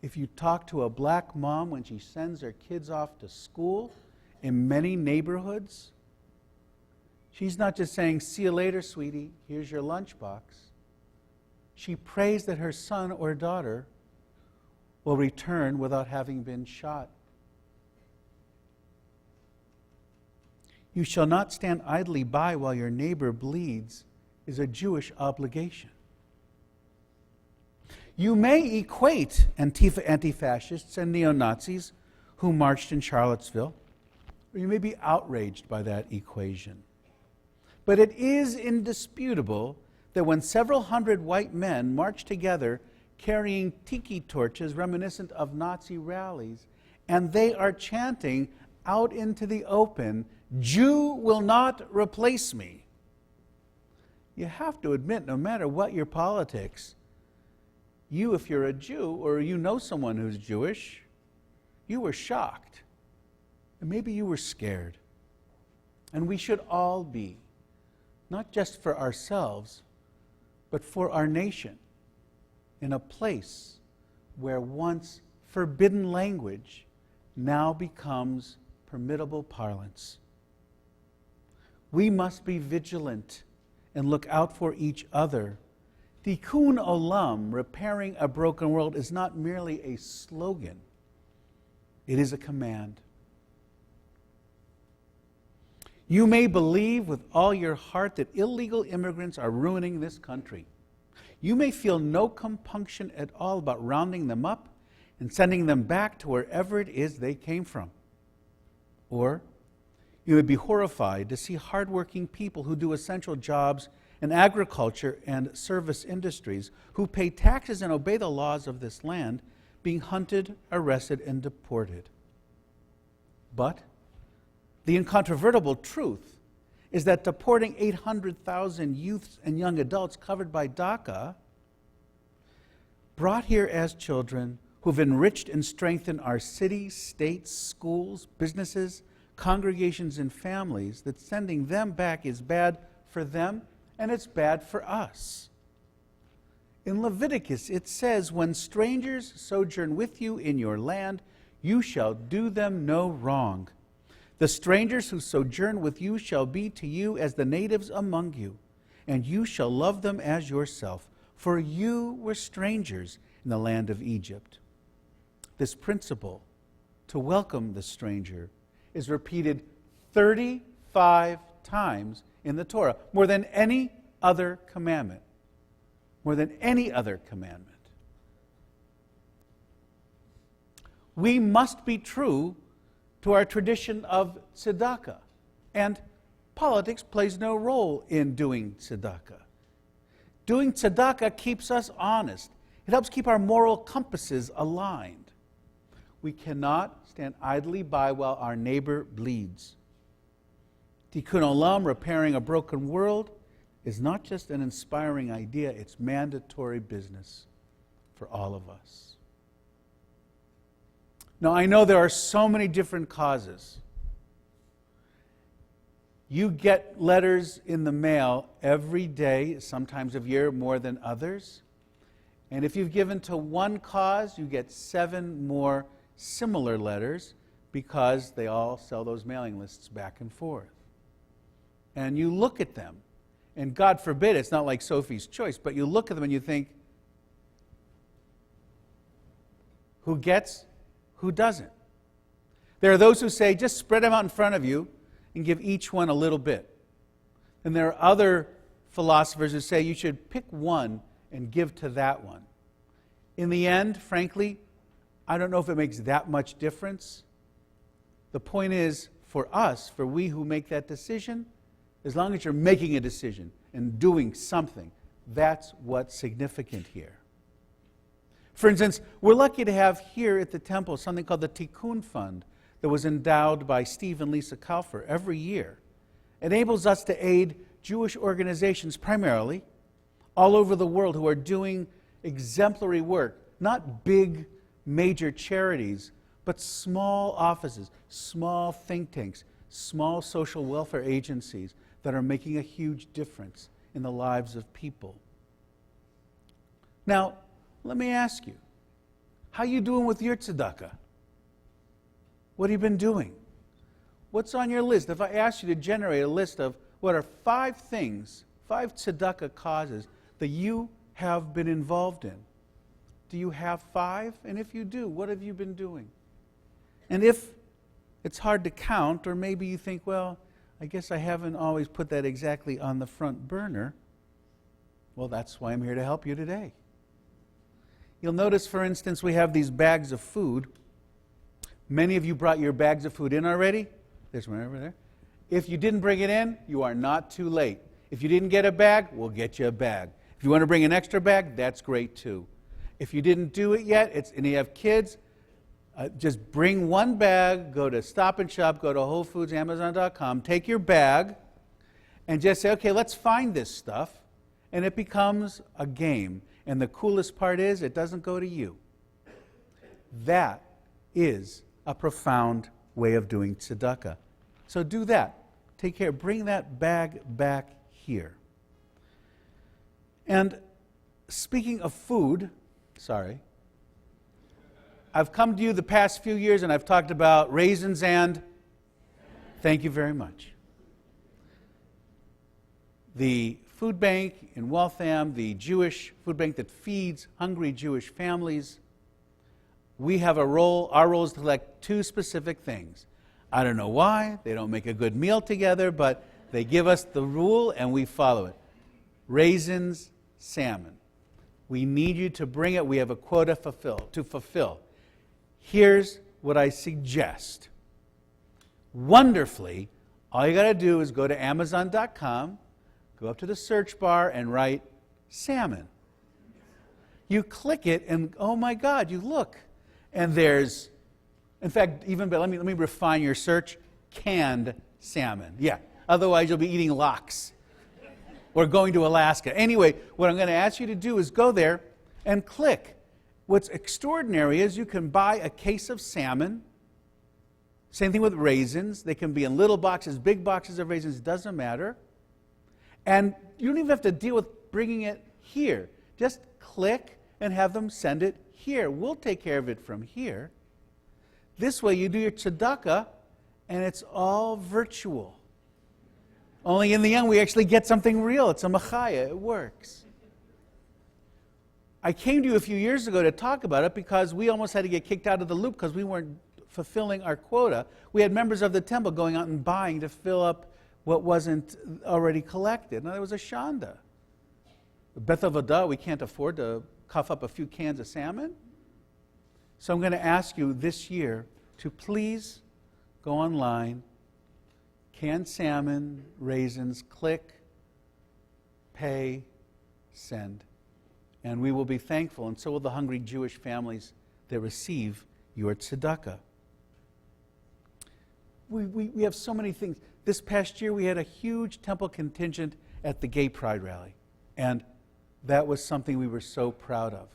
B: If you talk to a black mom when she sends her kids off to school in many neighborhoods, she's not just saying, "See you later, sweetie, here's your lunchbox." She prays that her son or daughter will return without having been shot. "You shall not stand idly by while your neighbor bleeds" is a Jewish obligation. You may equate Antifa anti-fascists and neo-Nazis who marched in Charlottesville, or you may be outraged by that equation. But it is indisputable that when several hundred white men marched together carrying tiki torches reminiscent of Nazi rallies, and they are chanting out into the open, "Jew will not replace me," you have to admit, no matter what your politics, you, if you're a Jew or you know someone who's Jewish, you were shocked. And maybe you were scared. And we should all be, not just for ourselves, but for our nation, in a place where once forbidden language now becomes permittable parlance. We must be vigilant and look out for each other. Tikkun Olam, repairing a broken world, is not merely a slogan. It is a command. You may believe with all your heart that illegal immigrants are ruining this country. You may feel no compunction at all about rounding them up and sending them back to wherever it is they came from. Or you would be horrified to see hardworking people who do essential jobs in agriculture and service industries, who pay taxes and obey the laws of this land, being hunted, arrested, and deported. But the incontrovertible truth is that deporting 800,000 youths and young adults covered by DACA, brought here as children, who've enriched and strengthened our cities, states, schools, businesses, congregations, and families, that sending them back is bad for them and it's bad for us. In Leviticus, it says, "When strangers sojourn with you in your land, you shall do them no wrong. The strangers who sojourn with you shall be to you as the natives among you, and you shall love them as yourself, for you were strangers in the land of Egypt." this principle, to welcome the stranger, is repeated 35 times in the Torah, more than any other commandment. More than any other commandment. We must be true to our tradition of tzedakah, and politics plays no role in doing tzedakah. Doing tzedakah keeps us honest. It helps keep our moral compasses aligned. We cannot stand idly by while our neighbor bleeds. Tikkun Olam, repairing a broken world, is not just an inspiring idea, it's mandatory business for all of us. Now, I know there are so many different causes. You get letters in the mail every day, sometimes of year more than others. And if you've given to one cause, you get 7 more similar letters because they all sell those mailing lists back and forth. And you look at them, and God forbid, it's not like Sophie's Choice, but you look at them and you think, who gets, who doesn't? There are those who say, just spread them out in front of you and give each one a little bit. And there are other philosophers who say you should pick one and give to that one. In the end, frankly, I don't know if it makes that much difference. The point is, for us, for we who make that decision, as long as you're making a decision and doing something, that's what's significant here. For instance, we're lucky to have here at the temple something called the Tikkun Fund that was endowed by Steve and Lisa Kaufer every year. It enables us to aid Jewish organizations primarily all over the world who are doing exemplary work, not big, major charities, but small offices, small think tanks, small social welfare agencies that are making a huge difference in the lives of people. Now, let me ask you, how you doing with your tzedakah? What have you been doing? What's on your list? If I asked you to generate a list of what are 5 things, 5 tzedakah causes that you have been involved in, do you have 5? And if you do, what have you been doing? And if it's hard to count, or maybe you think, well, I guess I haven't always put that exactly on the front burner, well, that's why I'm here to help you today. You'll notice, for instance, we have these bags of food. Many of you brought your bags of food in already. There's one over there. If you didn't bring it in, you are not too late. If you didn't get a bag, we'll get you a bag. If you want to bring an extra bag, that's great too. If you didn't do it yet, and you have kids, just bring one bag, go to Stop and Shop, go to Whole Foods, Amazon.com, take your bag, and just say, okay, let's find this stuff. And it becomes a game. And the coolest part is, it doesn't go to you. That is a profound way of doing tzedakah. So do that. Take care. Bring that bag back here. And speaking of food, I've come to you the past few years and I've talked about raisins and, thank you very much. The food bank in Waltham, the Jewish food bank that feeds hungry Jewish families, we have a role. Our role is to collect 2 specific things. I don't know why. They don't make a good meal together, but they give us the rule and we follow it. Raisins, salmon. We need you to bring it. We have a quota to fulfill. Here's what I suggest. Wonderfully, all you got to do is go to Amazon.com, go up to the search bar and write salmon. You click it and, oh my God, you look. And there's, in fact, even better, let me refine your search, canned salmon. Yeah, otherwise you'll be eating lox or going to Alaska. Anyway, what I'm going to ask you to do is go there and click. What's extraordinary is you can buy a case of salmon. Same thing with raisins. They can be in little boxes, big boxes of raisins, it doesn't matter. And you don't even have to deal with bringing it here. Just click and have them send it here. We'll take care of it from here. This way you do your tzedakah and it's all virtual. Only in the end we actually get something real. It's a machaya. It works. I came to you a few years ago to talk about it because we almost had to get kicked out of the loop because we weren't fulfilling our quota. We had members of the temple going out and buying to fill up what wasn't already collected. Now, there was a shanda. Beth Avodah, we can't afford to cough up a few cans of salmon. So I'm going to ask you this year to please go online, canned salmon, raisins, click, pay, send. And we will be thankful, and so will the hungry Jewish families that receive your tzedakah. We have so many things. This past year we had a huge temple contingent at the Gay Pride Rally, and that was something we were so proud of.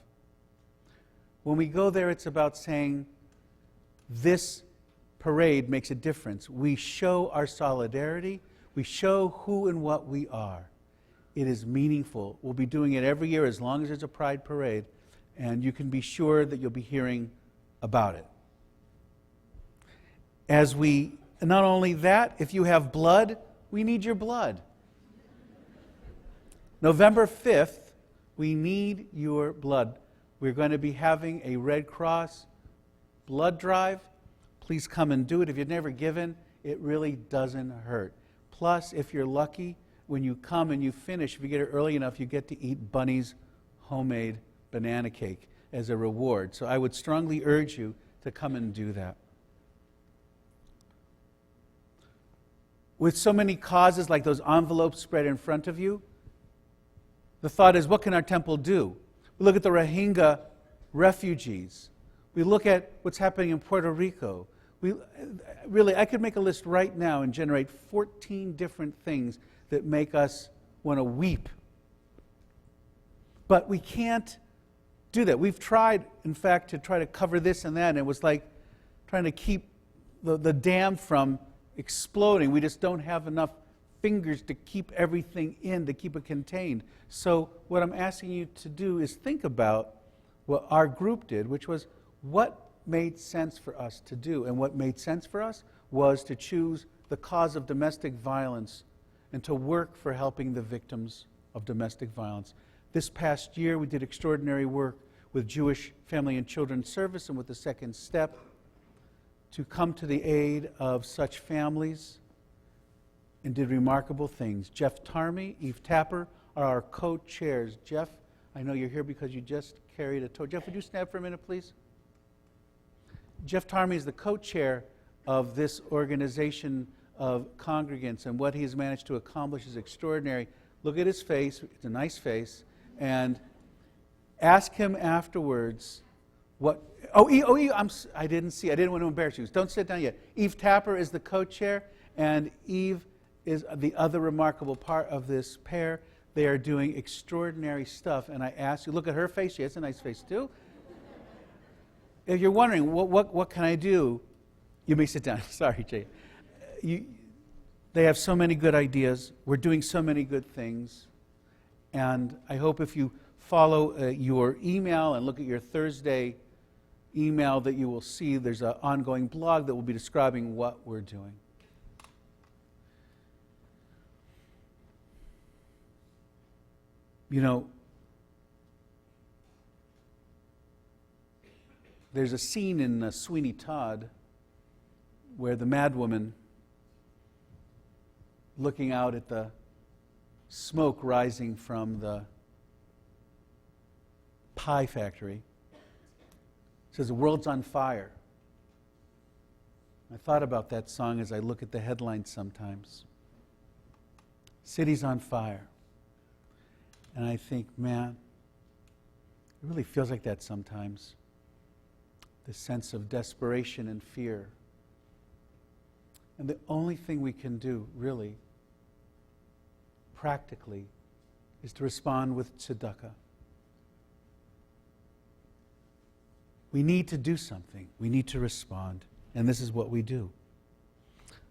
B: When we go there, it's about saying, this parade makes a difference. We show our solidarity. We show who and what we are. It is meaningful. We'll be doing it every year as long as there's a Pride Parade, and you can be sure that you'll be hearing about it. Not only that, if you have blood, we need your blood. November 5th, we need your blood. We're going to be having a Red Cross blood drive. Please come and do it. If you've never given, it really doesn't hurt. Plus, if you're lucky, when you come and you finish, if you get it early enough, you get to eat Bunny's homemade banana cake as a reward. So I would strongly urge you to come and do that. With so many causes like those envelopes spread in front of you, the thought is, what can our temple do? We look at the Rohingya refugees. We look at what's happening in Puerto Rico. I could make a list right now and generate 14 different things that make us want to weep. But we can't do that. We've tried, in fact, to try to cover this and that, and it was like trying to keep the dam from exploding. We just don't have enough fingers to keep everything in, to keep it contained. So what I'm asking you to do is think about what our group did, which was what made sense for us to do. And what made sense for us was to choose the cause of domestic violence and to work for helping the victims of domestic violence. This past year, we did extraordinary work with Jewish Family and Children's Service and with the Second Step to come to the aid of such families and did remarkable things. Jeff Tarmey, Eve Tapper are our co-chairs. Jeff, I know you're here because you just carried a Torah. Jeff, would you stand for a minute, please? Jeff Tarmey is the co-chair of this organization of congregants, and what he's managed to accomplish is extraordinary. Look at his face. It's a nice face. And ask him afterwards what... I didn't see. I didn't want to embarrass you. Don't sit down yet. Eve Tapper is the co-chair, and Eve is the other remarkable part of this pair. They are doing extraordinary stuff, and I ask you, look at her face. She has a nice face too. If you're wondering, what can I do? You may sit down. Sorry, Jay. They have so many good ideas. We're doing so many good things. And I hope if you follow your email and look at your Thursday email that you will see there's an ongoing blog that will be describing what we're doing. You know, there's a scene in Sweeney Todd where the madwoman, looking out at the smoke rising from the pie factory, says, "The world's on fire." I thought about that song as I look at the headlines sometimes. City's on fire. And I think, man, it really feels like that sometimes. The sense of desperation and fear. And the only thing we can do, really, practically, is to respond with tzedakah. We need to do something. We need to respond. And this is what we do.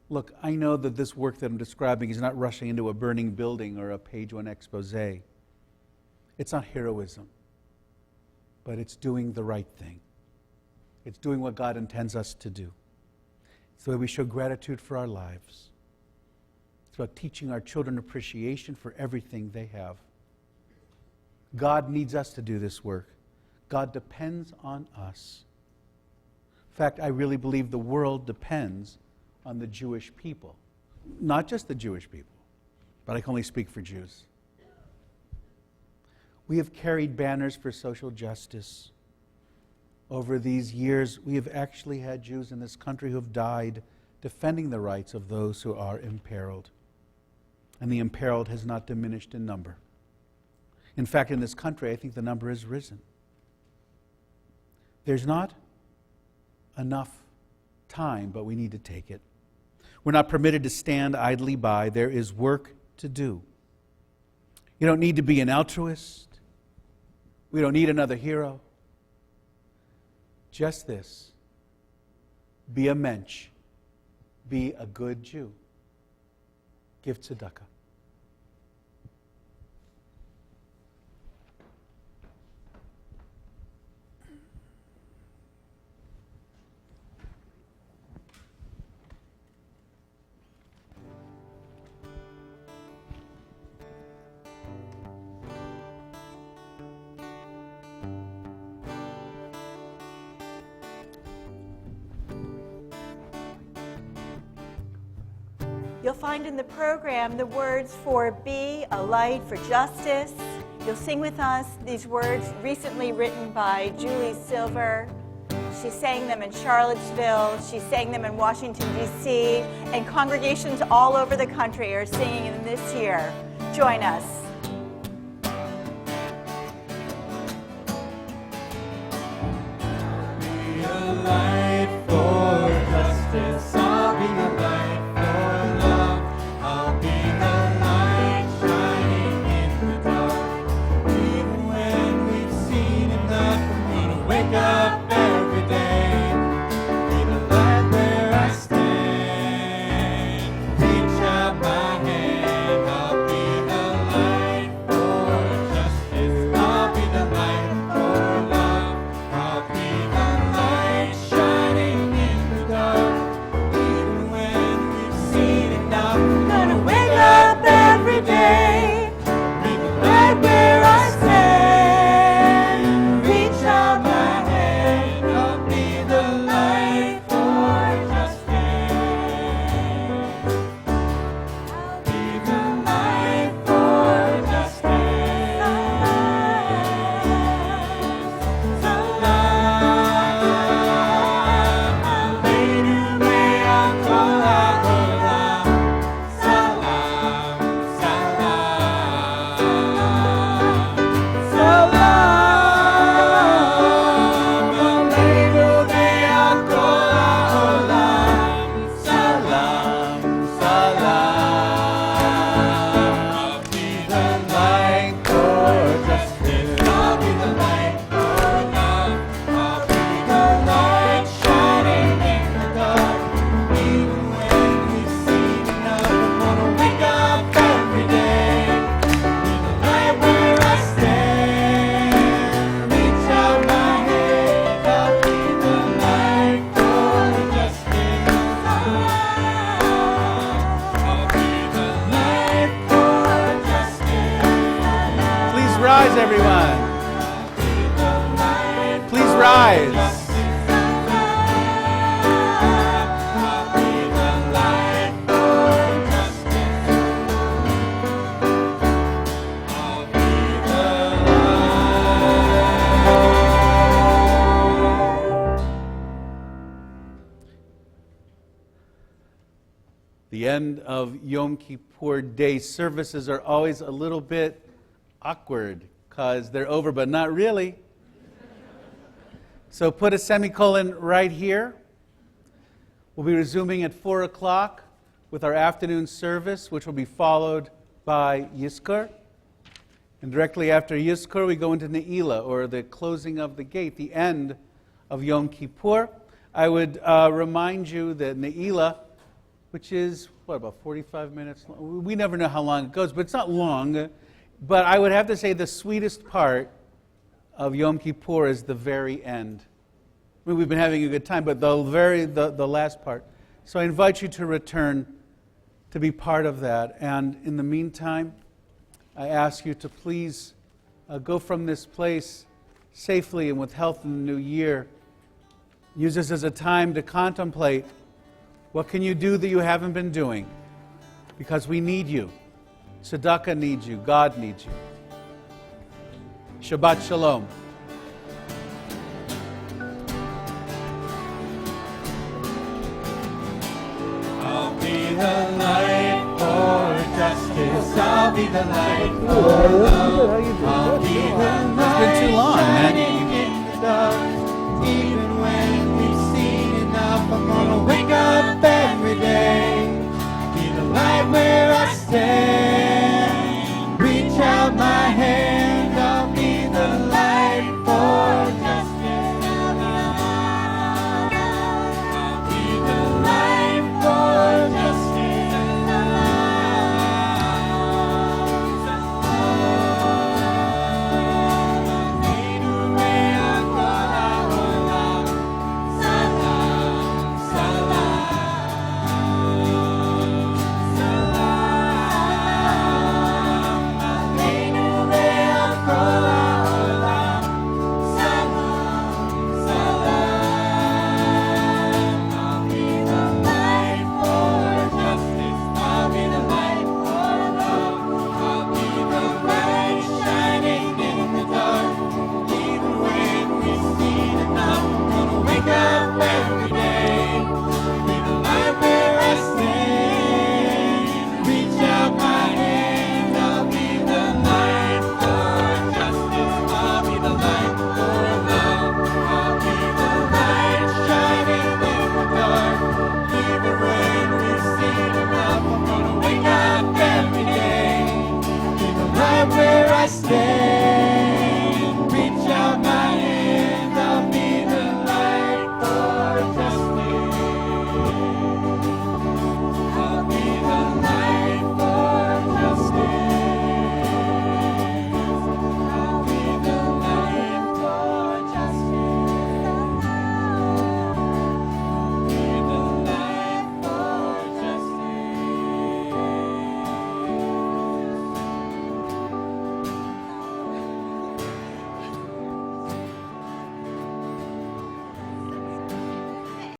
B: Look, I know that this work that I'm describing is not rushing into a burning building or a page one expose. It's not heroism. But it's doing the right thing. It's doing what God intends us to do. It's the way we show gratitude for our lives. It's about teaching our children appreciation for everything they have. God needs us to do this work. God depends on us. In fact, I really believe the world depends on the Jewish people. Not just the Jewish people, but I can only speak for Jews. We have carried banners for social justice. Over these years, we have actually had Jews in this country who have died defending the rights of those who are imperiled. And the imperiled has not diminished in number. In fact, in this country, I think the number has risen. There's not enough time, but we need to take it. We're not permitted to stand idly by. There is work to do. You don't need to be an altruist. We don't need another hero. Just this. Be a mensch. Be a good Jew. Give tzedakah.
F: You'll find in the program the words for Be a Light for Justice. You'll sing with us these words recently written by Julie Silver. She sang them in Charlottesville. She sang them in Washington, D.C. And congregations all over the country are singing them this year. Join us.
A: Be a light for justice. I'll be a light for love. I'll be the light shining in the dark. Even when we've seen enough, I'm gonna wake up every day. Be the light where I stand. Reach out my hand. I'll be the light for justice. I'll be the light for love. I'll be the light shining in the dark. Even when we've seen enough, I'm gonna wake up every day. Be the light where I stand. Reach out my hand. I'll be the light for justice. I'll be the light for justice. Salam aleinu me'akol ha'olam. Salam, salam. Salam aleinu me'akol ha'olam. Salam, salam. I'll be the light for justice. I'll be the light for love. I'll be the light shining in the dark. Even when we've seen enough, I'm gonna wake up every day. Be the light where I stand. Reach out my hand. I'll be the light for justice. I'll be the light for justice.
B: Please rise, everyone. Please rise. The end of Yom Kippur Day services are always a little bit awkward because they're over, but not really. So put a semicolon right here. We'll be resuming at 4 o'clock with our afternoon service, which will be followed by Yizkor. And directly after Yizkor, we go into Ne'ilah, or the closing of the gate, the end of Yom Kippur. I would remind you that Ne'ilah, which is, about 45 minutes long? We never know how long it goes, but it's not long. But I would have to say the sweetest part of Yom Kippur is the very end. I mean, we've been having a good time, but the last part. So I invite you to return to be part of that. And in the meantime, I ask you to please go from this place safely and with health in the new year. Use this as a time to contemplate what can you do that you haven't been doing, because we need you. Tzedakah needs you. God needs you. Shabbat Shalom.
A: I'll be the light for justice. I'll be the light for love. I'll be the light
B: It's been too long, man.
A: shining in the dark.